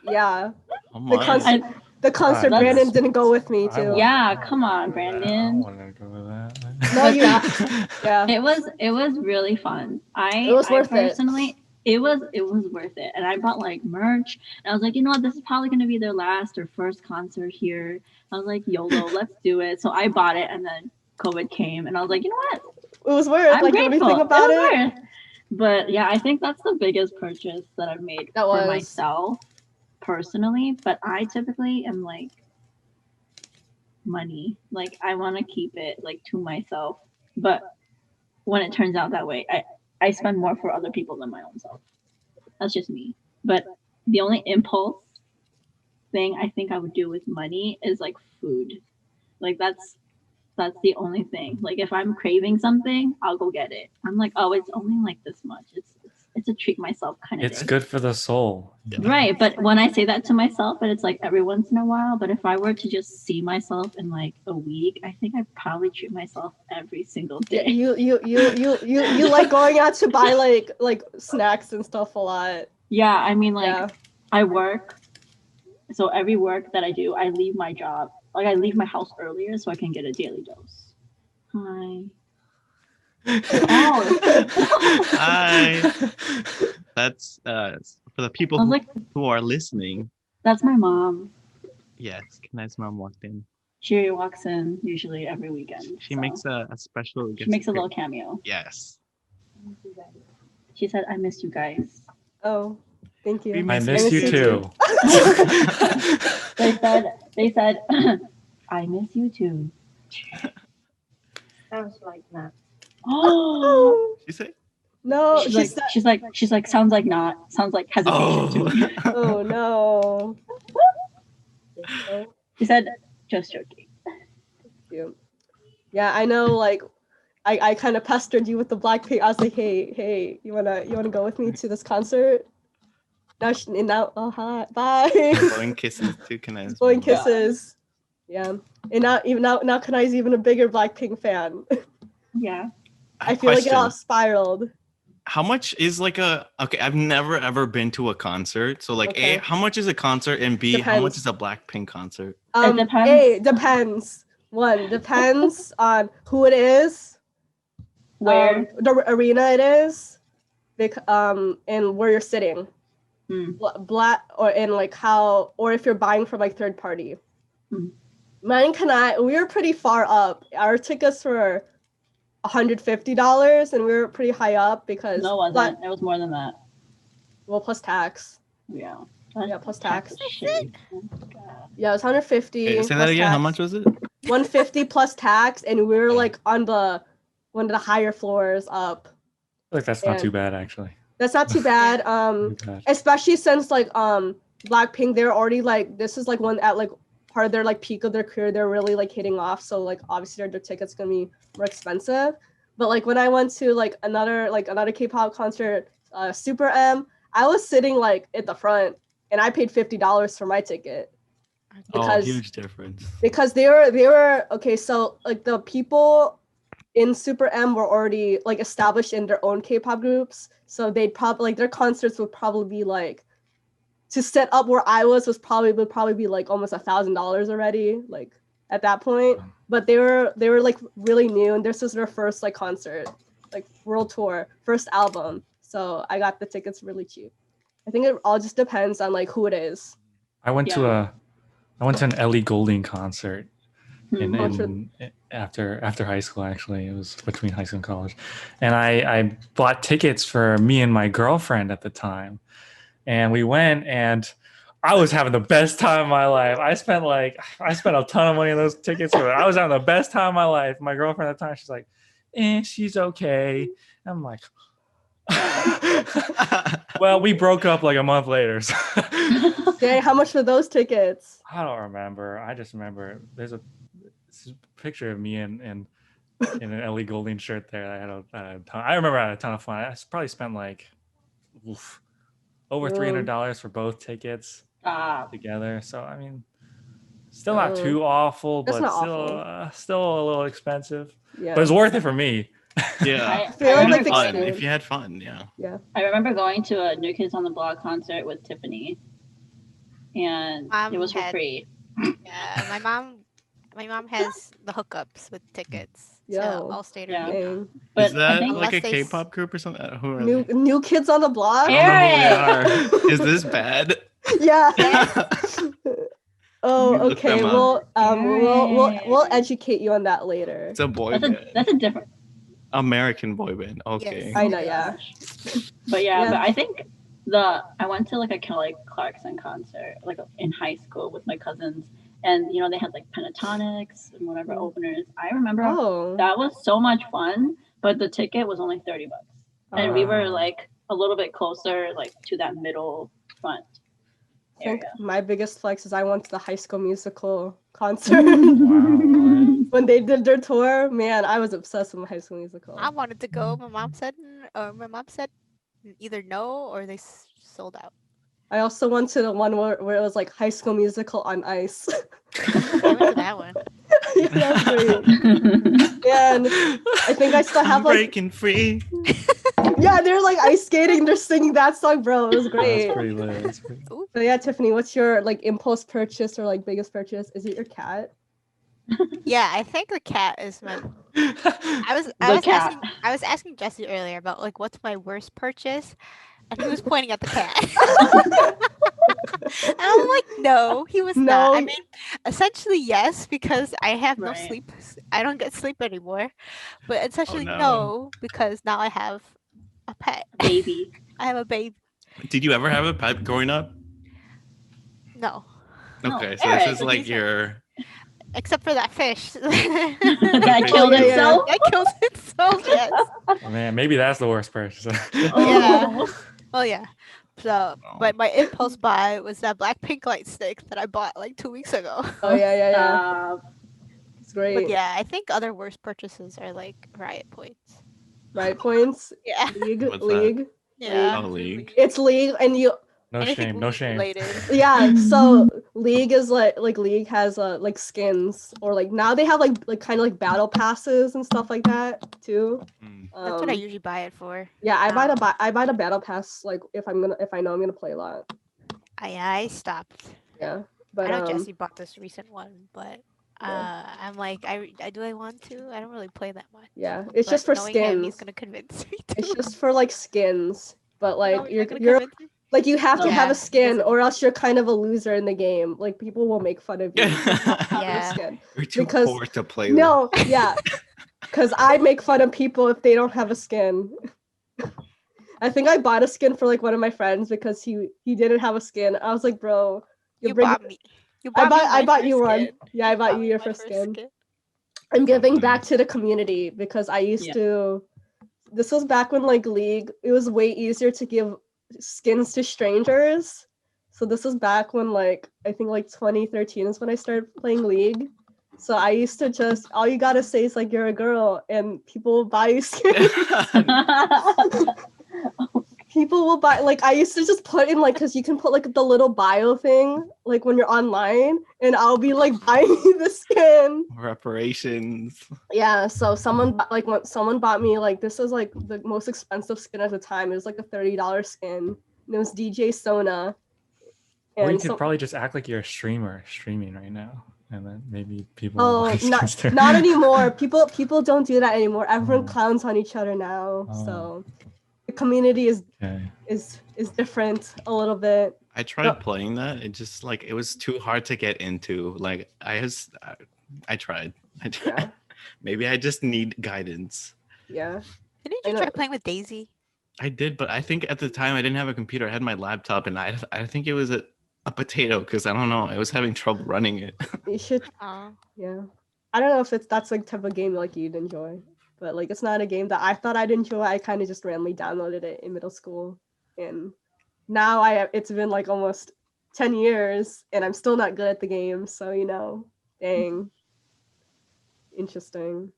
Yeah. The concert Brandon didn't go with me too. Yeah, come on, Brandon. I want to go with that. No, yeah. It was really fun. It was worth it. It was worth it. And I bought like merch. And I was like, you know what? This is probably going to be their last or first concert here. I was like, YOLO, let's do it. So I bought it, and then COVID came, and I was like, you know what? It was worth I'm grateful. Everything about it. But yeah, I think that's the biggest purchase that I've made for myself personally. But I typically am like money. Like I want to keep it like to myself. But when it turns out that way, I spend more for other people than my own self. That's just me. But the only impulse thing I think I would do with money is like food. Like that's the only thing. Like if I'm craving something, I'll go get it. I'm like, oh, it's only like this much. It's a treat myself kind of It's thing. good for the soul. Right, but when I say that to myself, and it's like every once in a while, but if I were to just see myself in like a week, I think I'd probably treat myself every single day. You like going out to buy like snacks and stuff a lot. Yeah, I mean, like Yeah. I work, so every work that I do, I leave my job. Like I leave my house earlier so I can get a daily dose. Hi. Oh. Hi. That's for the people I was like, who are listening. that's my mom. Yes, Kanai's mom walked in. She walks in usually every weekend. She so makes a special. She makes a little cameo. Yes. She said, "I miss you guys." Oh, thank you. We I miss miss you too. They said, I miss you too. Sounds like that. Oh, She said. No, she's like, sounds like not. Sounds like hesitation to me. oh no. She said, just joking. Yeah, I know. Like, I kind of pestered you with the Blackpink. I was like, hey, you wanna go with me to this concert? Now, oh hi, bye. Blowing kisses to Kanai's Blowing mom. kisses. Yeah, and now Kanai's even a bigger Blackpink fan. Yeah. I feel like it all spiraled. How much is like a okay? I've never ever been to a concert, so like Okay. A, how much is a concert, and B, how much Depends. is a Blackpink concert? It depends. A, depends. One, depends on who it is, Where? the arena it is, and where you're sitting. Black or in like how, or if you're buying from like third party. Mine and Kanai, we were pretty far up. Our tickets were $150, and we were pretty high up because No, it wasn't. It was more than that. Well, plus tax. Yeah. Yeah, plus tax. Shit. Yeah, it was 150. Wait, say that plus again. How tax. much was it? 150 plus tax, and we were like on one of the higher floors up. Like that's not too bad actually. That's not too bad. Especially since like Blackpink, they're already like, this is like one at like part of their like peak of their career. They're really like hitting off. So like obviously their tickets gonna be more expensive. But like when I went to like another K-pop concert, Super M, I was sitting like at the front, and I paid $50 for my ticket. Because, huge difference. Because they were okay. So like the people in Super M were already like established in their own K-pop groups, so they'd probably like their concerts would probably be like, to set up where I would probably be like almost $1,000 already, like at that point. But they were like really new, and this was their first like concert, like world tour, first album. So I got the tickets really cheap. I think it all just depends on like who it is. I went to an Ellie Goulding concert after high school. Actually, it was between high school and college, and I bought tickets for me and my girlfriend at the time, and we went, and I was having the best time of my life. I spent a ton of money on those tickets, but I was having the best time of my life. My girlfriend at the time, she's like, she's okay. I'm like, well, we broke up like a month later. So. Dang, how much were those tickets? I don't remember. I just remember there's a picture of me in an Ellie Goulding shirt there. I remember I had a ton of fun. I probably spent like over $300 for both tickets together. So I mean, still not too awful, but still a little expensive. Yeah. But it's worth it for me. Yeah, if you had fun, yeah. I remember going to a New Kids on the Block concert with Tiffany, and it was for free. Yeah, my mom has the hookups with tickets to all state arenas. But is that like a K-pop group or something? Who are New Kids on the Block? Is this bad? Yeah. Oh, okay. Well, we'll educate you on that later. It's a boy band. That's a different American boy band. Okay. Yes. I know, yeah. But but I think I went to like a Kelly Clarkson concert like in high school with my cousins, and they had like Pentatonics and whatever openers. I remember that was so much fun, but the ticket was only $30, and we were like a little bit closer like to that middle front. think area. my biggest flex is I went to the High School Musical concert. Wow. What? When they did their tour, man, I was obsessed with High School Musical. I wanted to go. My mom said either no or they sold out. I also went to the one where it was like High School Musical on ice. I went to that one. Yeah, that was great. And I think I still have I'm like breaking free. yeah, they're like ice skating, they're singing that song, bro. It was That's great. pretty lit. That's pretty... Ooh. So yeah, Tiffany, what's your like impulse purchase or like biggest purchase? Is it your cat? Yeah, I think the cat is my. I The cat. was asking Jesse earlier about like what's my worst purchase, and he was pointing at the cat. And I'm like, no, he was not. I No. mean, essentially yes, because I have no Right. sleep. I don't get sleep anymore. But essentially no. no, because now I have a pet. Baby. I have a baby. Did you ever have a pet growing up? No, No, Okay, so Eric, this is what like you say? your. except for that fish. That killed yeah, yeah. itself. That kills itself. Yes. Oh, man, maybe that's the worst purchase. Oh. Oh yeah. So, but my impulse buy was that Blackpink light stick that I bought like 2 weeks ago. Oh yeah. Stop. It's great. But yeah, I think other worst purchases are like Riot points. Right points. Yeah. League. What's that? Yeah. Oh, League. It's League and you No Anything shame. No League shame. related. yeah, so League is like League has like skins or like now they have like kind of like battle passes and stuff like that too. Mm. That's what I usually buy it for. Yeah, I buy the battle pass like if I know I'm gonna play a lot. I stopped. Yeah, but I know Jesse bought this recent one, but Yeah. I'm like, I do I want to? I don't really play that much. yeah, it's But just for knowing him, he's skins. gonna convince me to. It's just for like skins, but like No, you're gonna you're convince me? like you have to have Yeah, a skin doesn't- or else you're kind of a loser in the game. Like people will make fun of you for not having Yeah. a skin. You're too Because- poor to play this. No, yeah, because I make fun of people if they don't have a skin. I think I bought a skin for like one of my friends because he didn't have a skin. I was like, bro, You bringing- bought me. You bought me I my bought you first one. skin. Yeah, I bought you me your my first skin. skin. I'm giving funny. back to the community because I used Yeah. to. This was back when like League, it was way easier to give skins to strangers. So this was back when like I think like 2013 is when I started playing League. So I used to just all you gotta say is like you're a girl and people will buy you skins. People will buy like I used to just put in like because you can put like the little bio thing like when you're online and I'll be like buying you the skin. Reparations. Yeah, so someone when someone bought me like this was like the most expensive skin at the time. It was like a $30 skin. And it was DJ Sona. Or you And could so, probably just act like you're a streamer streaming right now, and then maybe people. oh, will buy skins too. not anymore. People don't do that anymore. Everyone Oh. clowns on each other now. Oh. So the community is Okay. is different a little bit. I tried playing that. It just like it was too hard to get into. Like I tried. Yeah. Maybe I just need guidance. Yeah. Didn't I you know. try playing with Daisy? I did, but I think at the time I didn't have a computer. I had my laptop, and I think it was a potato because I don't know. I was having trouble running it. You should Oh. yeah. I don't know if that's like type of game like you'd enjoy. But like it's not a game that I thought I'd enjoy. I kind of just randomly downloaded it in middle school. And now it's been like almost 10 years and I'm still not good at the game. So, dang. Interesting.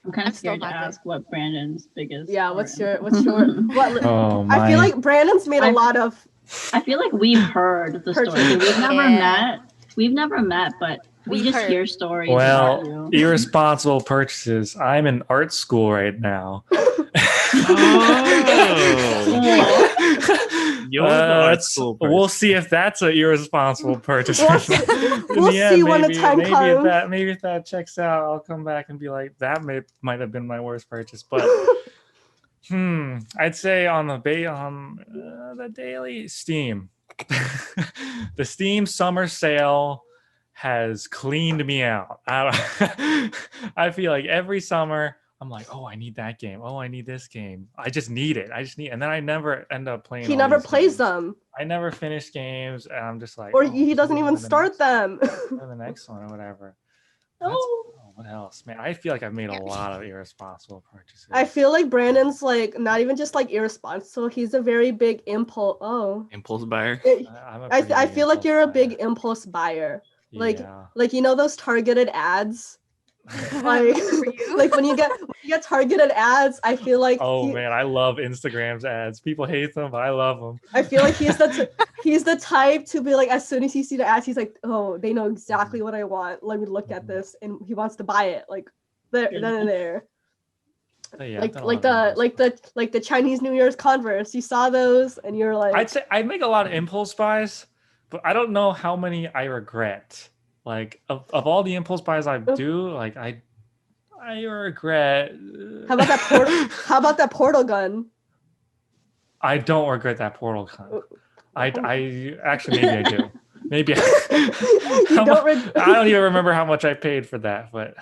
I'm kind I'm of still scared to not good. ask what Brandon's biggest. Yeah, or- what's your what Oh I my. feel like Brandon's made a I- lot of I feel like we've heard the story. Purchase. We've never Yeah. met. We've never met, but we We've just heard. hear stories about Well, you. irresponsible purchases. I'm in art school right now. Oh. You're the art That's- school we'll person. see if that's an irresponsible purchase. We'll or see- not. In we'll the see when the time maybe comes. maybe if that checks out, I'll come back and be like, that might have been my worst purchase. But I'd say on the the daily Steam, the Steam summer sale has cleaned me out. I feel like every summer I'm like, oh, I need that game. Oh, I need this game. I just need it. And then I never end up playing. He all never these plays games. them. I never finish games, and I'm just like, Or oh, he doesn't maybe even the start next- them. or the next one or whatever. Oh, Oh What else, man? I feel like I've made a Yeah. lot of irresponsible purchases. I feel like Brandon's like not even just like irresponsible. He's a very big impulse. Oh, Impulse buyer. I'm a I pretty big feel like impulse you're a buyer. big impulse buyer. Yeah. Like you know those targeted ads. Like For you. like when you get targeted ads, I feel like Oh man, I love Instagram's ads. People hate them, but I love them. I feel like he's the type to be like, as soon as he see the ads, he's like, oh, they know exactly what I want. Let me look at this, and he wants to buy it like there, then and there. But yeah, I've Like done a lot of impulse like the Chinese New Year's Converse. You saw those, and you're like, I'd say I make a lot of impulse buys, but I don't know how many I regret. Like of all the impulse buys I do, like I regret. how about that portal? How about that portal gun? I don't regret that portal gun. I actually maybe I do. Maybe You don't I don't even remember how much I paid for that, but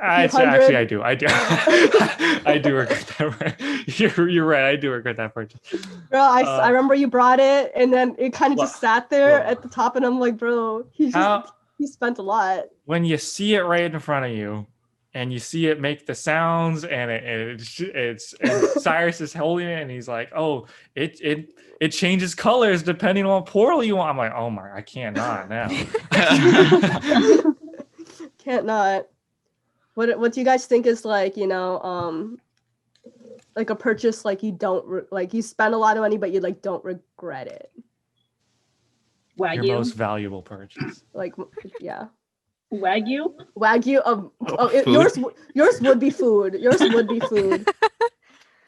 actually I do. I do. I do regret that. You're right. I do regret that purchase. Bro, I remember you brought it, and then it kind of just sat there well, at the top, and I'm like, bro, he spent a lot. When you see it right in front of you, and you see it make the sounds, and it's and Cyrus is holding it, and he's like, "Oh, it changes colors depending on what portal you want." I'm like, "Oh my, I can't not now." Can't not. What do you guys think is like, you know, like a purchase like you don't like you spend a lot of money but you like don't regret it? Your most valuable purchase. Like yeah. Wagyu? Wagyu yours would be food. Yours would be food.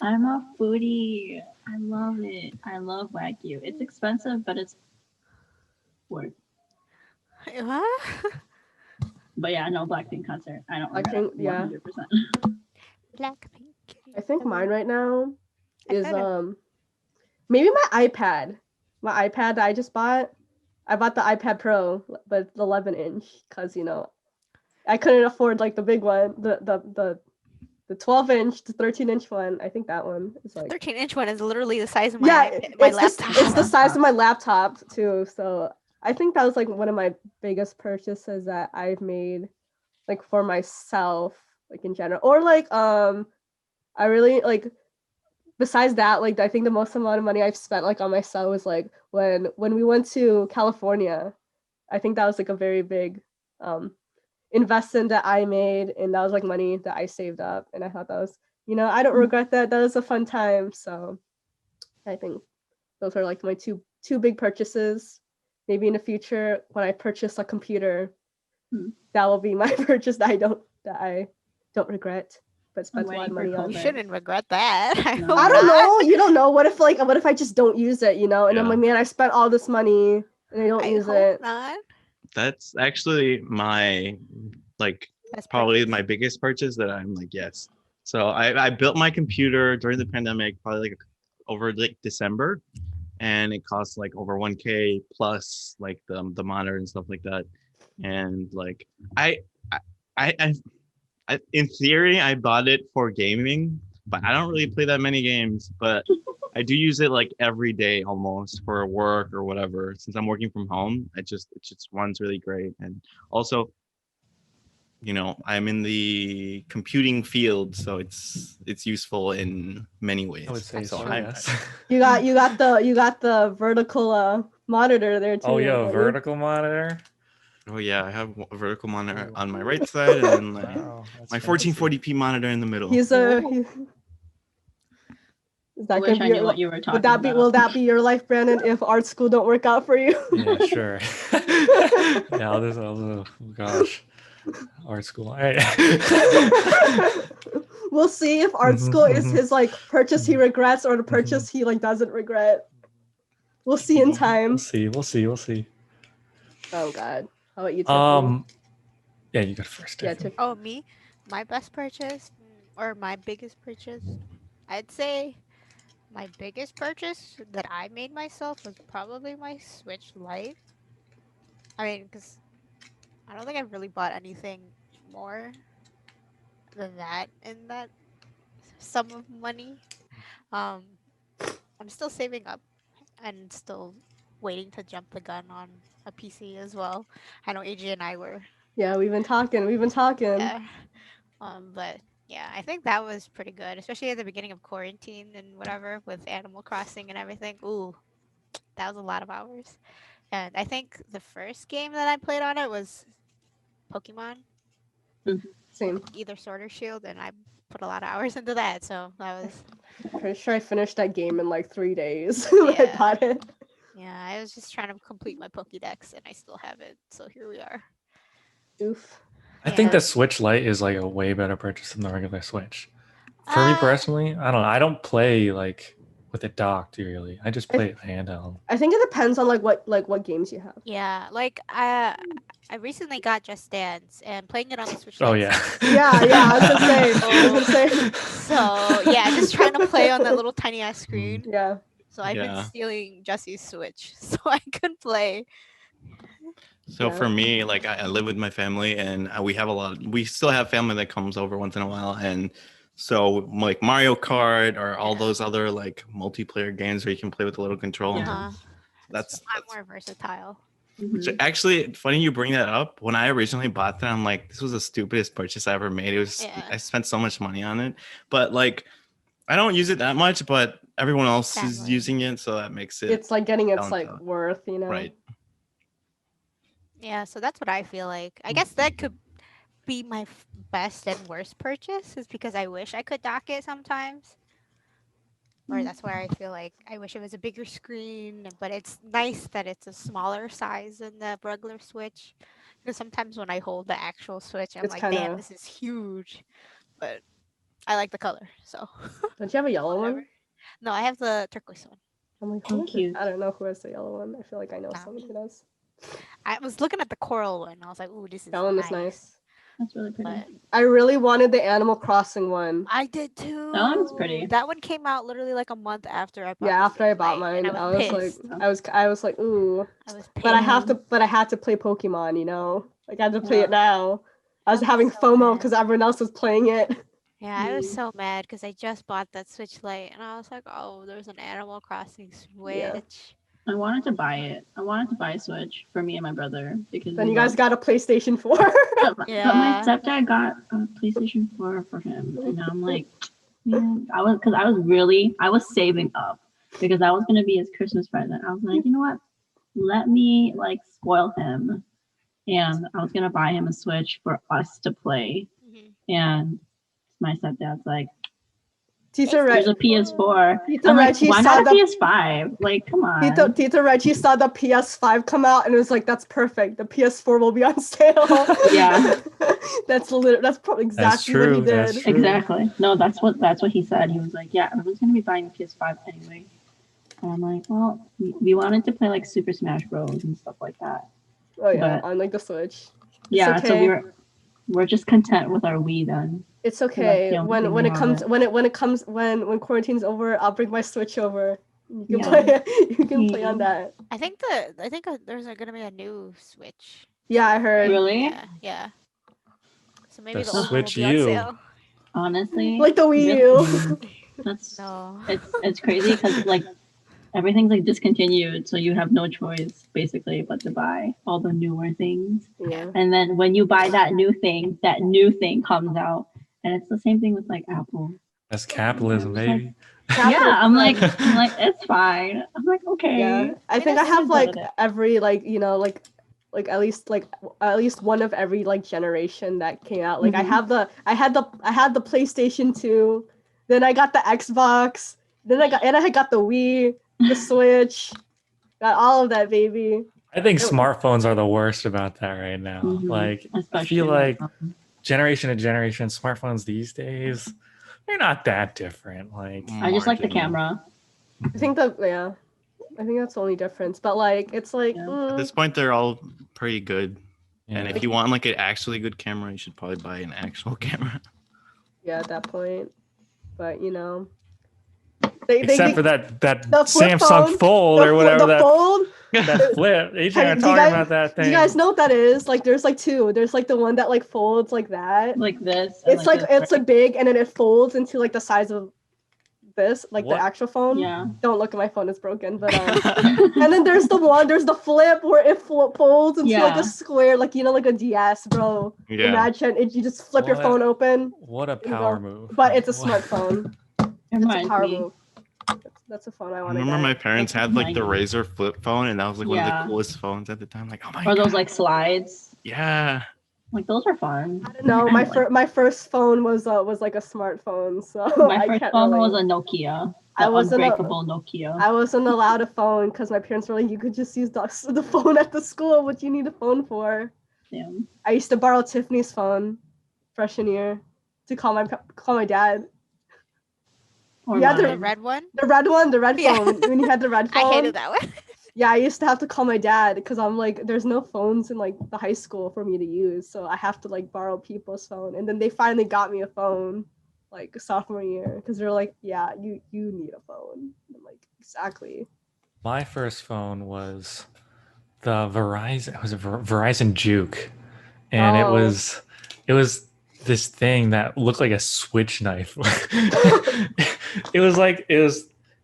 I'm a foodie. I love it. I love Wagyu. It's expensive, but it's worth. What? But yeah, no Blackpink concert. I don't regret Blackpink, it yeah. 100%. Blackpink. I think mine right now I is kinda- maybe my iPad. My iPad that I just bought. I bought the iPad Pro, but it's 11-inch because you know I couldn't afford like the big one, the 12-inch, the 13-inch one. I think that one is like 13-inch one is literally the size of my yeah, my it's laptop. it's the size of my laptop too. So I think that was like one of my biggest purchases that I've made, like for myself, like in general, or like I really like. Besides that, like I think the most amount of money I've spent like on myself was like when we went to California. I think that was like a very big investment that I made, and that was like money that I saved up, and I thought that was, you know, I don't regret that. That was a fun time. So I think those are like my two big purchases. Maybe in the future when I purchase a computer, that will be my purchase that I don't regret, but spent a lot of money on. You shouldn't regret that. I don't know. You don't know. What if I just don't use it, you know? And I'm Yeah. like, man, I spent all this money and I don't use it. Not. That's actually my like Best probably purchase. my biggest purchase that I'm like, yes. So I built my computer during the pandemic, probably like over like December, and it cost like over 1K plus like the monitor and stuff like that. And like I in theory I bought it for gaming, but I don't really play that many games, but I do use it like every day almost for work or whatever. Since I'm working from home, it just runs really great. And also, you know, I'm in the computing field, so it's useful in many ways. I would say so. I- Yes. You got the vertical monitor there too. Oh, you have a don't you? vertical monitor. Oh yeah, I have a vertical monitor on my right side, and then like Wow, that's my fancy. 1440p monitor in the middle. Is I that wish gonna I be knew what you were talking would that be about. will that be your life, Brandon, if art school don't work out for you? Yeah, sure. Yeah, oh gosh, art school. Hey. We'll see if art school is his like purchase he regrets or the purchase he like doesn't regret. We'll see in time. We'll see. Oh God, how about you, Tiffany? Yeah, you go first. Yeah, Tiffany. Oh, me? My best purchase or my biggest purchase? I'd say my biggest purchase that I made myself was probably my Switch Lite. I mean, because I don't think I've really bought anything more than that in that sum of money. Um, I'm still saving up and still waiting to jump the gun on a PC as well. I know AJ and I were Yeah, we've been talking. Yeah. But yeah, I think that was pretty good, especially at the beginning of quarantine and whatever with Animal Crossing and everything. Ooh, that was a lot of hours. And I think the first game that I played on it was Pokemon, Same. like either Sword or Shield, and I put a lot of hours into that. So that was Pretty sure I finished that game in like 3 days when I Yeah. bought it. yeah. I was just trying to complete my Pokédex, and I still have it. So here we are. Oof. I think Yeah. the Switch Lite is like a way better purchase than the regular Switch. For me Uh, personally, I don't know. I don't play like with it docked really. I just play it handheld. I think it depends on like what games you have. Yeah, like I recently got Just Dance and playing it on the Switch Oh Lite. yeah. Yeah, I was gonna say. So yeah, just trying to play on that little tiny ass screen. Yeah. So I've been Yeah. stealing Jesse's Switch so I could play. So Yeah. for me, like I live with my family, and we have we still have family that comes over once in a while, and so like Mario Kart or all Yeah. those other like multiplayer games where you can play with a little controller. Yeah. That's a lot more versatile. So Mhm. actually, funny you bring that up. When I originally bought that, I'm like, this was the stupidest purchase I ever made. It was Yeah. I spent so much money on it, but like I don't use it that much, but everyone else is Family. using it, so that makes it It's like getting its balance like out. worth, you know. Right. Yeah, so that's what I feel like. I guess that could be my best and worst purchase is because I wish I could dock it sometimes. Or that's where I feel like I wish it was a bigger screen, but it's nice that it's a smaller size than the regular Switch. Because sometimes when I hold the actual Switch, I'm It's like, damn, kinda- this is huge. But I like the color, so Don't you have a yellow whatever. one? No, I have the turquoise one. I'm like, Oh, who is it? cute. I don't know who has the yellow one. I feel like I know Not someone me. who does. I was looking at the coral one. I was like, ooh, this is That one nice. is nice. That's really pretty. But I really wanted the Animal Crossing one. I did too. That one's pretty. That one came out literally like a month after I bought. Yeah, the after I Switch bought Lite, and mine, I I was was like, pissed. I was like, ooh. I was But I have pissed. to, play Pokemon, you know. Like I had to play Yeah. it now. I was I was having so FOMO mad. because everyone else was playing it. Yeah, I was Mm. so mad because I just bought that Switch Lite, and I was like, oh, there's an Animal Crossing Switch. Yeah. I wanted to buy it. I wanted to buy a Switch for me and my brother because Then we you guys love- got a PlayStation 4. But my Yeah. stepdad got a PlayStation 4 for him, and I'm like, man, I was saving up because that was gonna be his Christmas present. I was like, you know what? Let me like spoil him, and I was gonna buy him a Switch for us to play. Mhm. And my stepdad's like, Tita, there's a Reg- PS4. Tita I'm like, Reggie why saw not a the PS5? Like, come on. Tita Reggie saw the PS5 come out and was like, "That's perfect. The PS4 will be on sale." Yeah. That's probably exactly what he true, that's did. true. Exactly. No, that's what he said. He was like, yeah, everyone's gonna be buying the PS5 anyway. And I'm like, well, we wanted to play like Super Smash Bros. And stuff like that. Oh yeah, But- on like the Switch. Yeah, so okay. we're just content with our Wii then. It's that's okay. the only When thing when we it comes have. when quarantine's over, I'll bring my Switch over. You can Yeah. play. You can play on Yeah. that. I think there's gonna be a new Switch. Yeah, I heard. Really? Yeah. So maybe The the old one will Switch be on U. sale. Honestly, Like the Wii U. that's No. it's crazy because like everything's like discontinued, so you have no choice basically but to buy all the newer things. Yeah. And then when you buy that new thing comes out, and it's the same thing with like Apple. That's capitalism, It's like- baby. Yeah, I'm like it's fine. I'm like okay. Yeah. I think I have like every like like at least one of every like generation that came out. Like Mhm. I had the PlayStation 2, then I got the Xbox, then I got the Wii, the Switch, got all of that, baby. I think smartphones are the worst about that right now. Mhm. Like, I Especially feel like with, generation to generation, smartphones these days, they're not that different. Like, I just like the marginal. camera. I think that's the only difference. But like it's like Yeah. At this point, they're all pretty good. And yeah. if you want like an actually good camera, you should probably buy an actual camera. yeah, at that point. But Except for that the flip Samsung phone, Fold or whatever the Fold. that flip. AJ Hey, and do I you talking guys- about that Do thing. you guys know what that is? Like, there's like two. There's like the one that like folds like that. Like this. and It's like this, it's right? like big, and then it folds into like the size of this, like What? the actual phone. Yeah. Don't look at my phone; it's broken. But and then there's the flip where it folds into like Yeah. a square, like like a DS, bro. Yeah. Imagine if you just flip your What? phone open, What a you power go. move. But it's a What? smartphone. It It's a reminds power me. move. That's a phone I I want to remember my get. parents Like had like the 90s. Razor flip phone, and that was like one of Yeah. the coolest phones at the time. Like, oh my Or god. those like slides. Yeah. Like those are fun. I don't know. My first phone was like a smartphone, so My I first can't phone really. was a Nokia. I The wasn't a- unbreakable Nokia. I wasn't allowed a phone because my parents were like, you could just use the phone at the school. What do you need a phone for? Yeah. I used to borrow Tiffany's phone freshman year to call my dad. Or Yeah, The mine. red one. The red one, the red Yeah. phone. When you had the red phone. I hated that one. Yeah, I used to have to call my dad because I'm like, there's no phones in like the high school for me to use, so I have to like borrow people's phone. And then they finally got me a phone, like sophomore year, because they're like, yeah, you need a phone. And I'm like, exactly. My first phone was the Verizon. It was a Verizon Juke, and it Oh. was this thing that looked like a switch knife.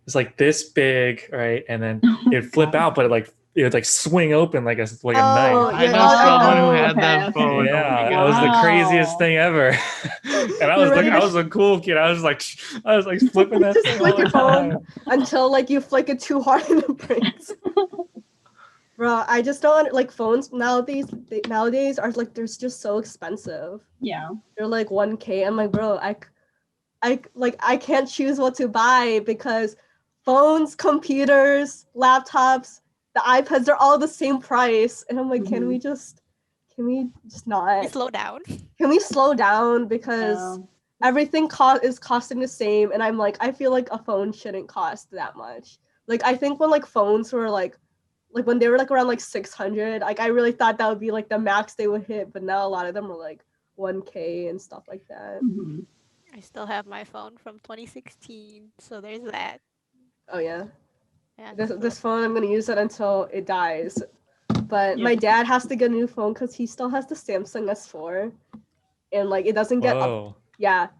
It's like this big, right? And then it'd flip out, but it would like swing open like a Oh, knife. I yeah, know someone who okay, had that okay. phone. Yeah, Oh my that was the Wow. craziest thing ever. And You're ready I to- was a cool kid. I was like flipping that Just thing flick all your the phone. time. Until like you flick it too hard and it breaks. Bro, I just don't like phones nowadays are like they're just so expensive. Yeah. They're like 1K. I'm like, bro, I can't choose what to buy because phones, computers, laptops, the iPads, they're all the same price. And I'm like, can we just not? Slow down. Can we slow down because everything is costing the same, and I'm like, I feel like a phone shouldn't cost that much. Like I think when like phones were like when they were like around like 600, like I really thought that would be like the max they would hit, but now a lot of them are like 1K and stuff like that. Mhm. I still have my phone from 2016, so there's that. Oh yeah. Yeah. This phone, I'm gonna use it until it dies. But Yeah. my dad has to get a new phone because he still has the Samsung S4, and like it doesn't get Whoa.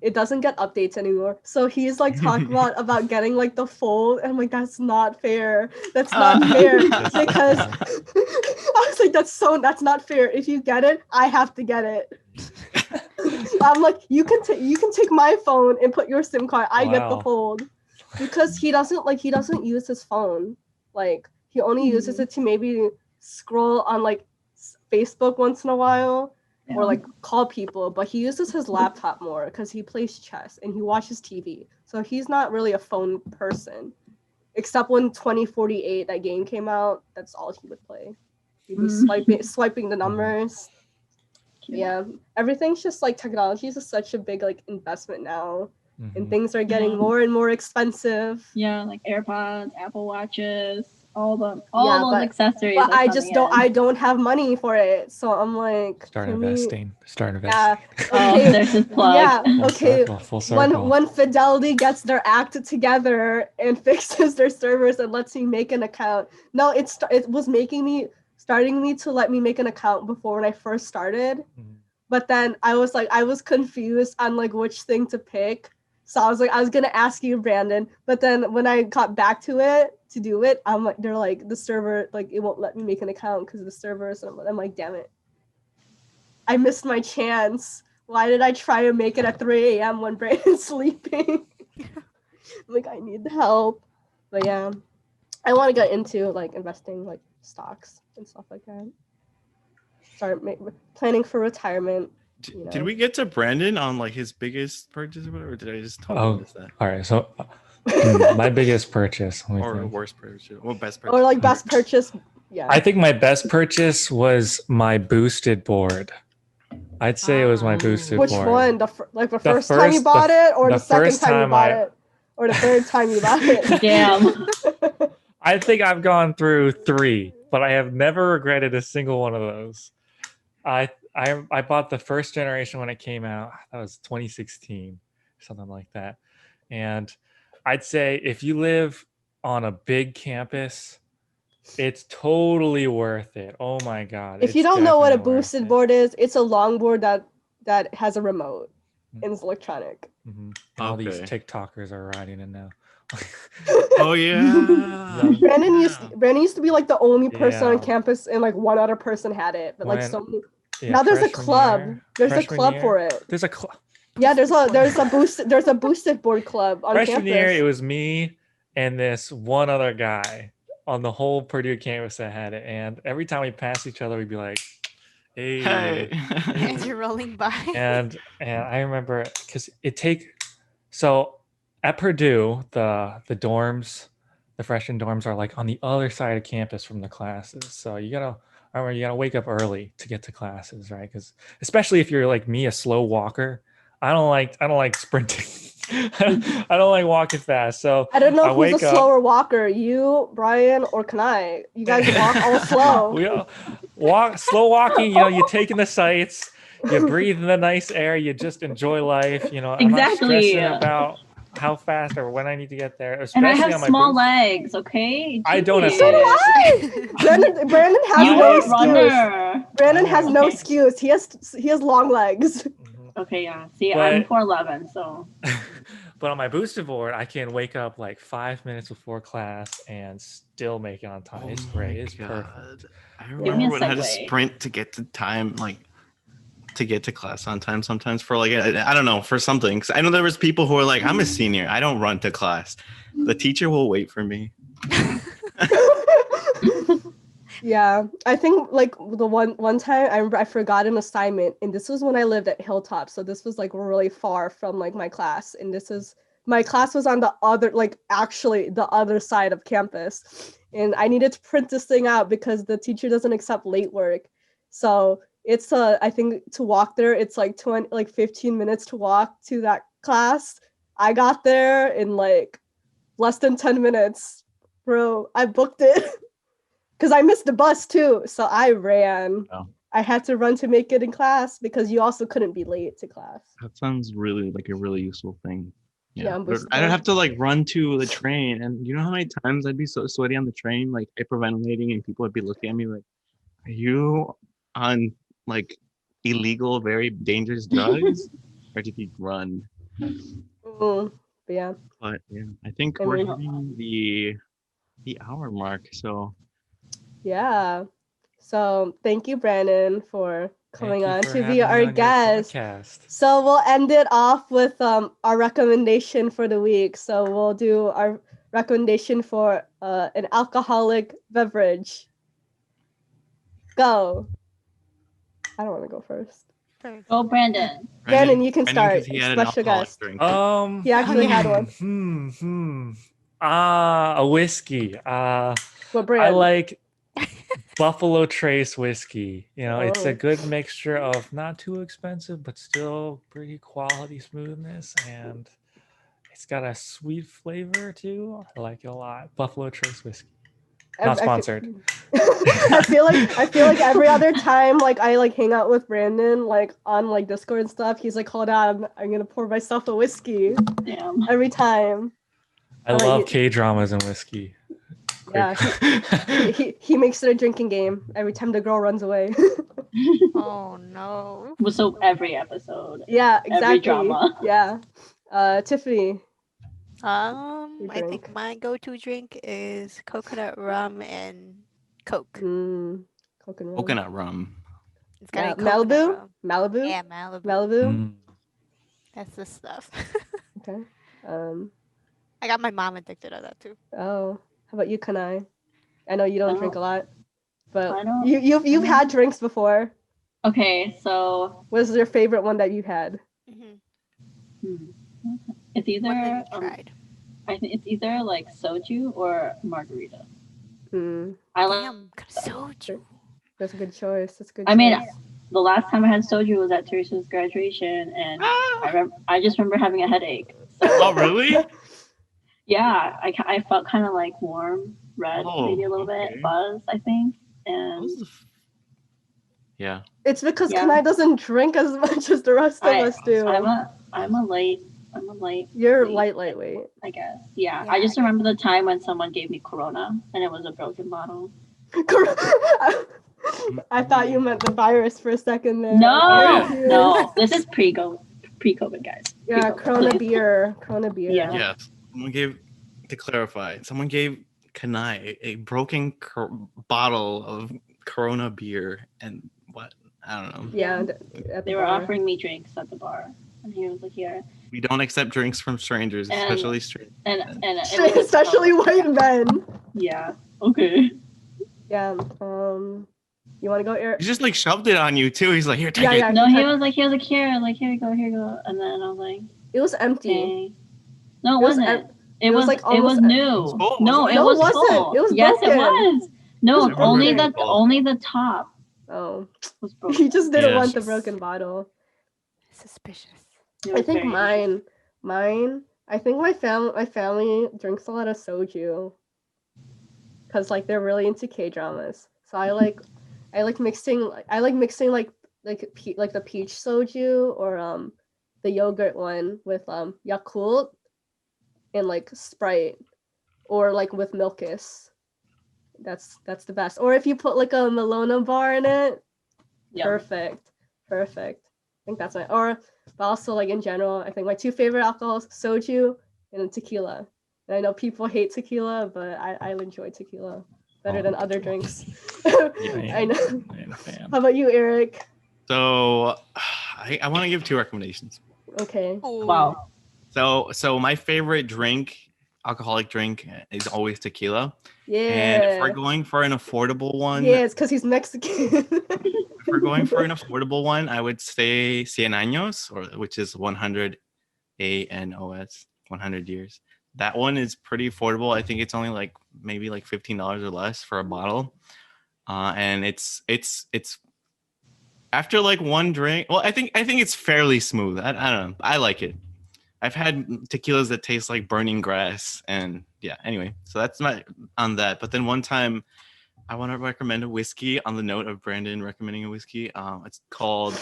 it doesn't get updates anymore. So he's like talking about getting like the Fold, and I'm like, that's not fair. That's not fair That's because not I was like, that's not fair. If you get it, I have to get it. I'm like, you can take my phone and put your SIM card. I get the Wow. Fold because he doesn't use his phone. Like he only uses it to maybe scroll on like Facebook once in a while or like call people, but he uses his laptop more because he plays chess and he watches TV. So he's not really a phone person. Except when 2048 that game came out, that's all he would play. He'd be swiping the numbers. Yeah, everything's just like technology is just such a big like investment now, and things are getting more and more expensive. Yeah, like AirPods, Apple Watches, all those but accessories. But are I just don't. coming in. I don't have money for it, so I'm like, Start can we- investing. Yeah. Oh, Okay. there's his plug. Yeah. Full Okay. circle, full circle. When Fidelity gets their act together and fixes their servers and lets me make an account. No, it was starting me to let me make an account before when I first started. But then I was confused on like which thing to pick. So I was gonna ask you, Brandon. But then when I got back to it to do it, I'm like, they're like the server, like it won't let me make an account because of the servers. And I'm like, damn it. I missed my chance. Why did I try to make it at 3 a.m. when Brandon's sleeping? Like I need the help. But yeah. I want to get into like investing like stocks and stuff like that. Start planning for retirement. Did we get to Brandon on like his biggest purchase or whatever? Or did I just totally miss that? All right. So my biggest purchase. let me Or think. worst purchase? Or best purchase? Or like best purchase. Yeah. I think my best purchase was my boosted board. I'd say it was my boosted Which board. one? The first time you bought it, or the second first time you bought it, or the third time you bought it? Damn. I think I've gone through 3, but I have never regretted a single one of those. I bought the first generation when it came out. That was 2016, something like that. And I'd say if you live on a big campus, it's totally worth it. Oh my god! If you don't know what a boosted board is, it's a longboard that has a remote. and it's electronic. And all these Okay. TikTokers are riding it now. Oh yeah. Brandon used to be like the only person on Yeah. campus, and like one other person had it. But like When- so many. Yeah, Now there's a freshman club. year- There's a freshman club year, for it. There's a club. Yeah, there's a boosted board club on Freshman campus. year, it was me and this one other guy on the whole Purdue campus that had it. And every time we passed each other, we'd be like, "Hey." Hey. As you're rolling by. And I remember because so at Purdue, the dorms, the freshman dorms are like on the other side of campus from the classes. So you gotta wake up early to get to classes, right? Because especially if you're like me, a slow walker, I don't like sprinting. I don't like walking fast. So I don't know who's wake a up- slower walker, you, Brian, or Kanai. You guys walk all slow. We all slow walking. You take in the sights, you breathe in the nice air, you just enjoy life. I'm not Exactly. stressing about how fast or when I need to get there. And I Especially have on my small boots. legs, okay? I don't have Jeez. small legs. Brandon has You no are a excuse. runner. Brandon has no Okay. excuse. He has long legs. Okay, yeah. See, But- I'm 4'11", so But on my boosted board, I can wake up like 5 minutes before class and still make it on time. It's great. It's perfect. I Give me a remember when I had to segue. sprint to get to time, like to get to class on time sometimes for like I don't know, for something. 'Cause I know there was people who are like, I'm a senior, I don't run to class. The teacher will wait for me. Yeah, I think like the one time I remember I forgot an assignment, and this was when I lived at Hilltop, so this was like really far from like my class, and my class was on the other, like actually the other side of campus, and I needed to print this thing out because the teacher doesn't accept late work, so it's I think to walk there it's like 15 minutes to walk to that class. I got there in like less than 10 minutes, bro. I booked it. Because I missed the bus too, so I ran. Oh. I had to run to make it in class because you also couldn't be late to class. That sounds really like a really useful thing. Yeah, I'm But boosted I don't board. have to like run to the train, and you know how many times I'd be so sweaty on the train, like hyperventilating, and people would be looking at me like, "Are you on like illegal, very dangerous drugs, or did you run?" But yeah. But yeah, I think I we're mean- hitting the hour mark. So Yeah. So thank you, Brandon, for coming Thank you on for to having be me our on your guest. podcast. So we'll end it off with our recommendation for the week. So we'll do our recommendation for an alcoholic beverage. Go. I don't want to go first. go Brandon. Brandon, you can 'cause start. he had an Special alcoholic guest. drink. He actually had one. A whiskey. What brand? I like Buffalo Trace whiskey. It's Oh. a good mixture of not too expensive, but still pretty quality smoothness, and it's got a sweet flavor too. I like it a lot. Buffalo Trace whiskey. Not sponsored. I feel like every other time like I like hang out with Brandon like on like Discord and stuff, he's like, hold on, I'm gonna pour myself a whiskey Damn. every time. I like love it. K-dramas and whiskey. Yeah, he makes it a drinking game every time the girl runs away. Oh no. So every episode. Yeah, Every exactly. drama. Yeah. Tiffany. I drink. think my go-to drink is coconut rum and Coke. Coconut. Coconut rum. It's Yeah, got coconut Malibu. rum. Malibu. Yeah, Malibu. Malibu. Mm. That's the stuff. Okay. I got my mom addicted to that too. Oh, how about you, Kanai? I know you don't drink a lot, but I don't- you've had drinks before. Okay, so What is your favorite one that you had? it's either What have you tried? I think it's either like soju or margarita. Hmm. I like. Damn, soju. That's a good choice. That's a good. I mean, choice. the last time I had soju was at Teresa's graduation, and I just remember having a headache. So, Oh, really? yeah, I felt kind of like warm, red, Oh, maybe a little okay. bit, buzz, I think. That And was yeah. It's because yeah. Kanai doesn't drink as much as the rest of us do. I'm a light. You're late, lightweight. I guess. Yeah, Yeah, I just I remember the time when someone gave me Corona, and it was a broken bottle. I thought you meant the virus for a second there. No, Very no, this is pre-COVID. pre-COVID, guys. Yeah, Pre-COVID. Corona beer. Yeah. Yes. To clarify, someone gave Kanai a broken bottle of Corona beer and what? I don't know. Yeah, at They the were bar. offering me drinks at the bar, and he was like, "Here." We don't accept drinks from strangers, And- especially strangers. And it was Especially white men. Yeah. Okay. Yeah. You want to go, Eric? He just like shoved it on you too. He's like, here, take Yeah, it. yeah. No, he was like, here you go, and then I was like, It was empty. okay. No, it It was wasn't. It was like it almost was new. was full, No, wasn't it it? was No, it wasn't. full. It was Yes, it broken. was. No, It was only broken. the top Oh, was broken. he just didn't Yeah. want the broken bottle. Suspicious. It I was think very mine. I think my family drinks a lot of soju, cause like they're really into K-dramas. So I like mixing like the peach soju or the yogurt one with Yakult and like Sprite or like with Milkis. That's the best. Or if you put like a Melona bar in it, Yeah. perfect. I think that's but also like in general, I think my two favorite alcohols, soju and tequila. And I know people hate tequila, but I enjoy tequila better than other drinks. I know. I am a fan. How about you, Eric? So I want to give 2 recommendations. Okay. Wow. So my favorite alcoholic drink is always tequila. Yeah. And if we're going for an affordable one, Yeah, it's because he's Mexican. if we're going for an affordable one, I would say 100 años, which is 100 ANOS, 100 years. That one is pretty affordable. I think it's only like maybe like $15 or less for a bottle. And it's after like one drink. Well, I think it's fairly smooth. I don't know. I like it. I've had tequilas that taste like burning grass, and yeah. Anyway, so that's my on that. But then one time, I want to recommend a whiskey. On the note of Brandon recommending a whiskey, it's called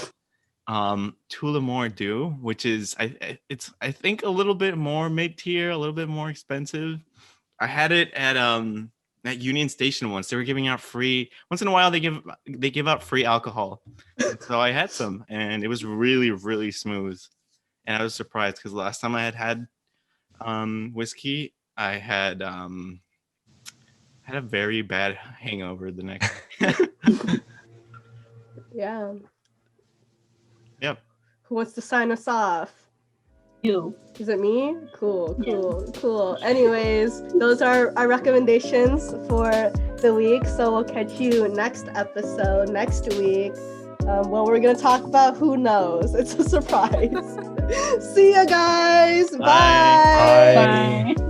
Tullamore Dew, which is I think a little bit more mid-tier, a little bit more expensive. I had it at Union Station once. They were giving out free once in a while. They give out free alcohol, and so I had some, and it was really, really smooth. And I was surprised because last time I had whiskey, I had a very bad hangover the next. Yeah. Yep. Who wants to sign us off? You. Is it me? Cool. Anyways, those are our recommendations for the week. So we'll catch you next episode next week. What we're gonna talk about, who knows? It's a surprise. See ya, guys. Bye. Bye. Bye. Bye.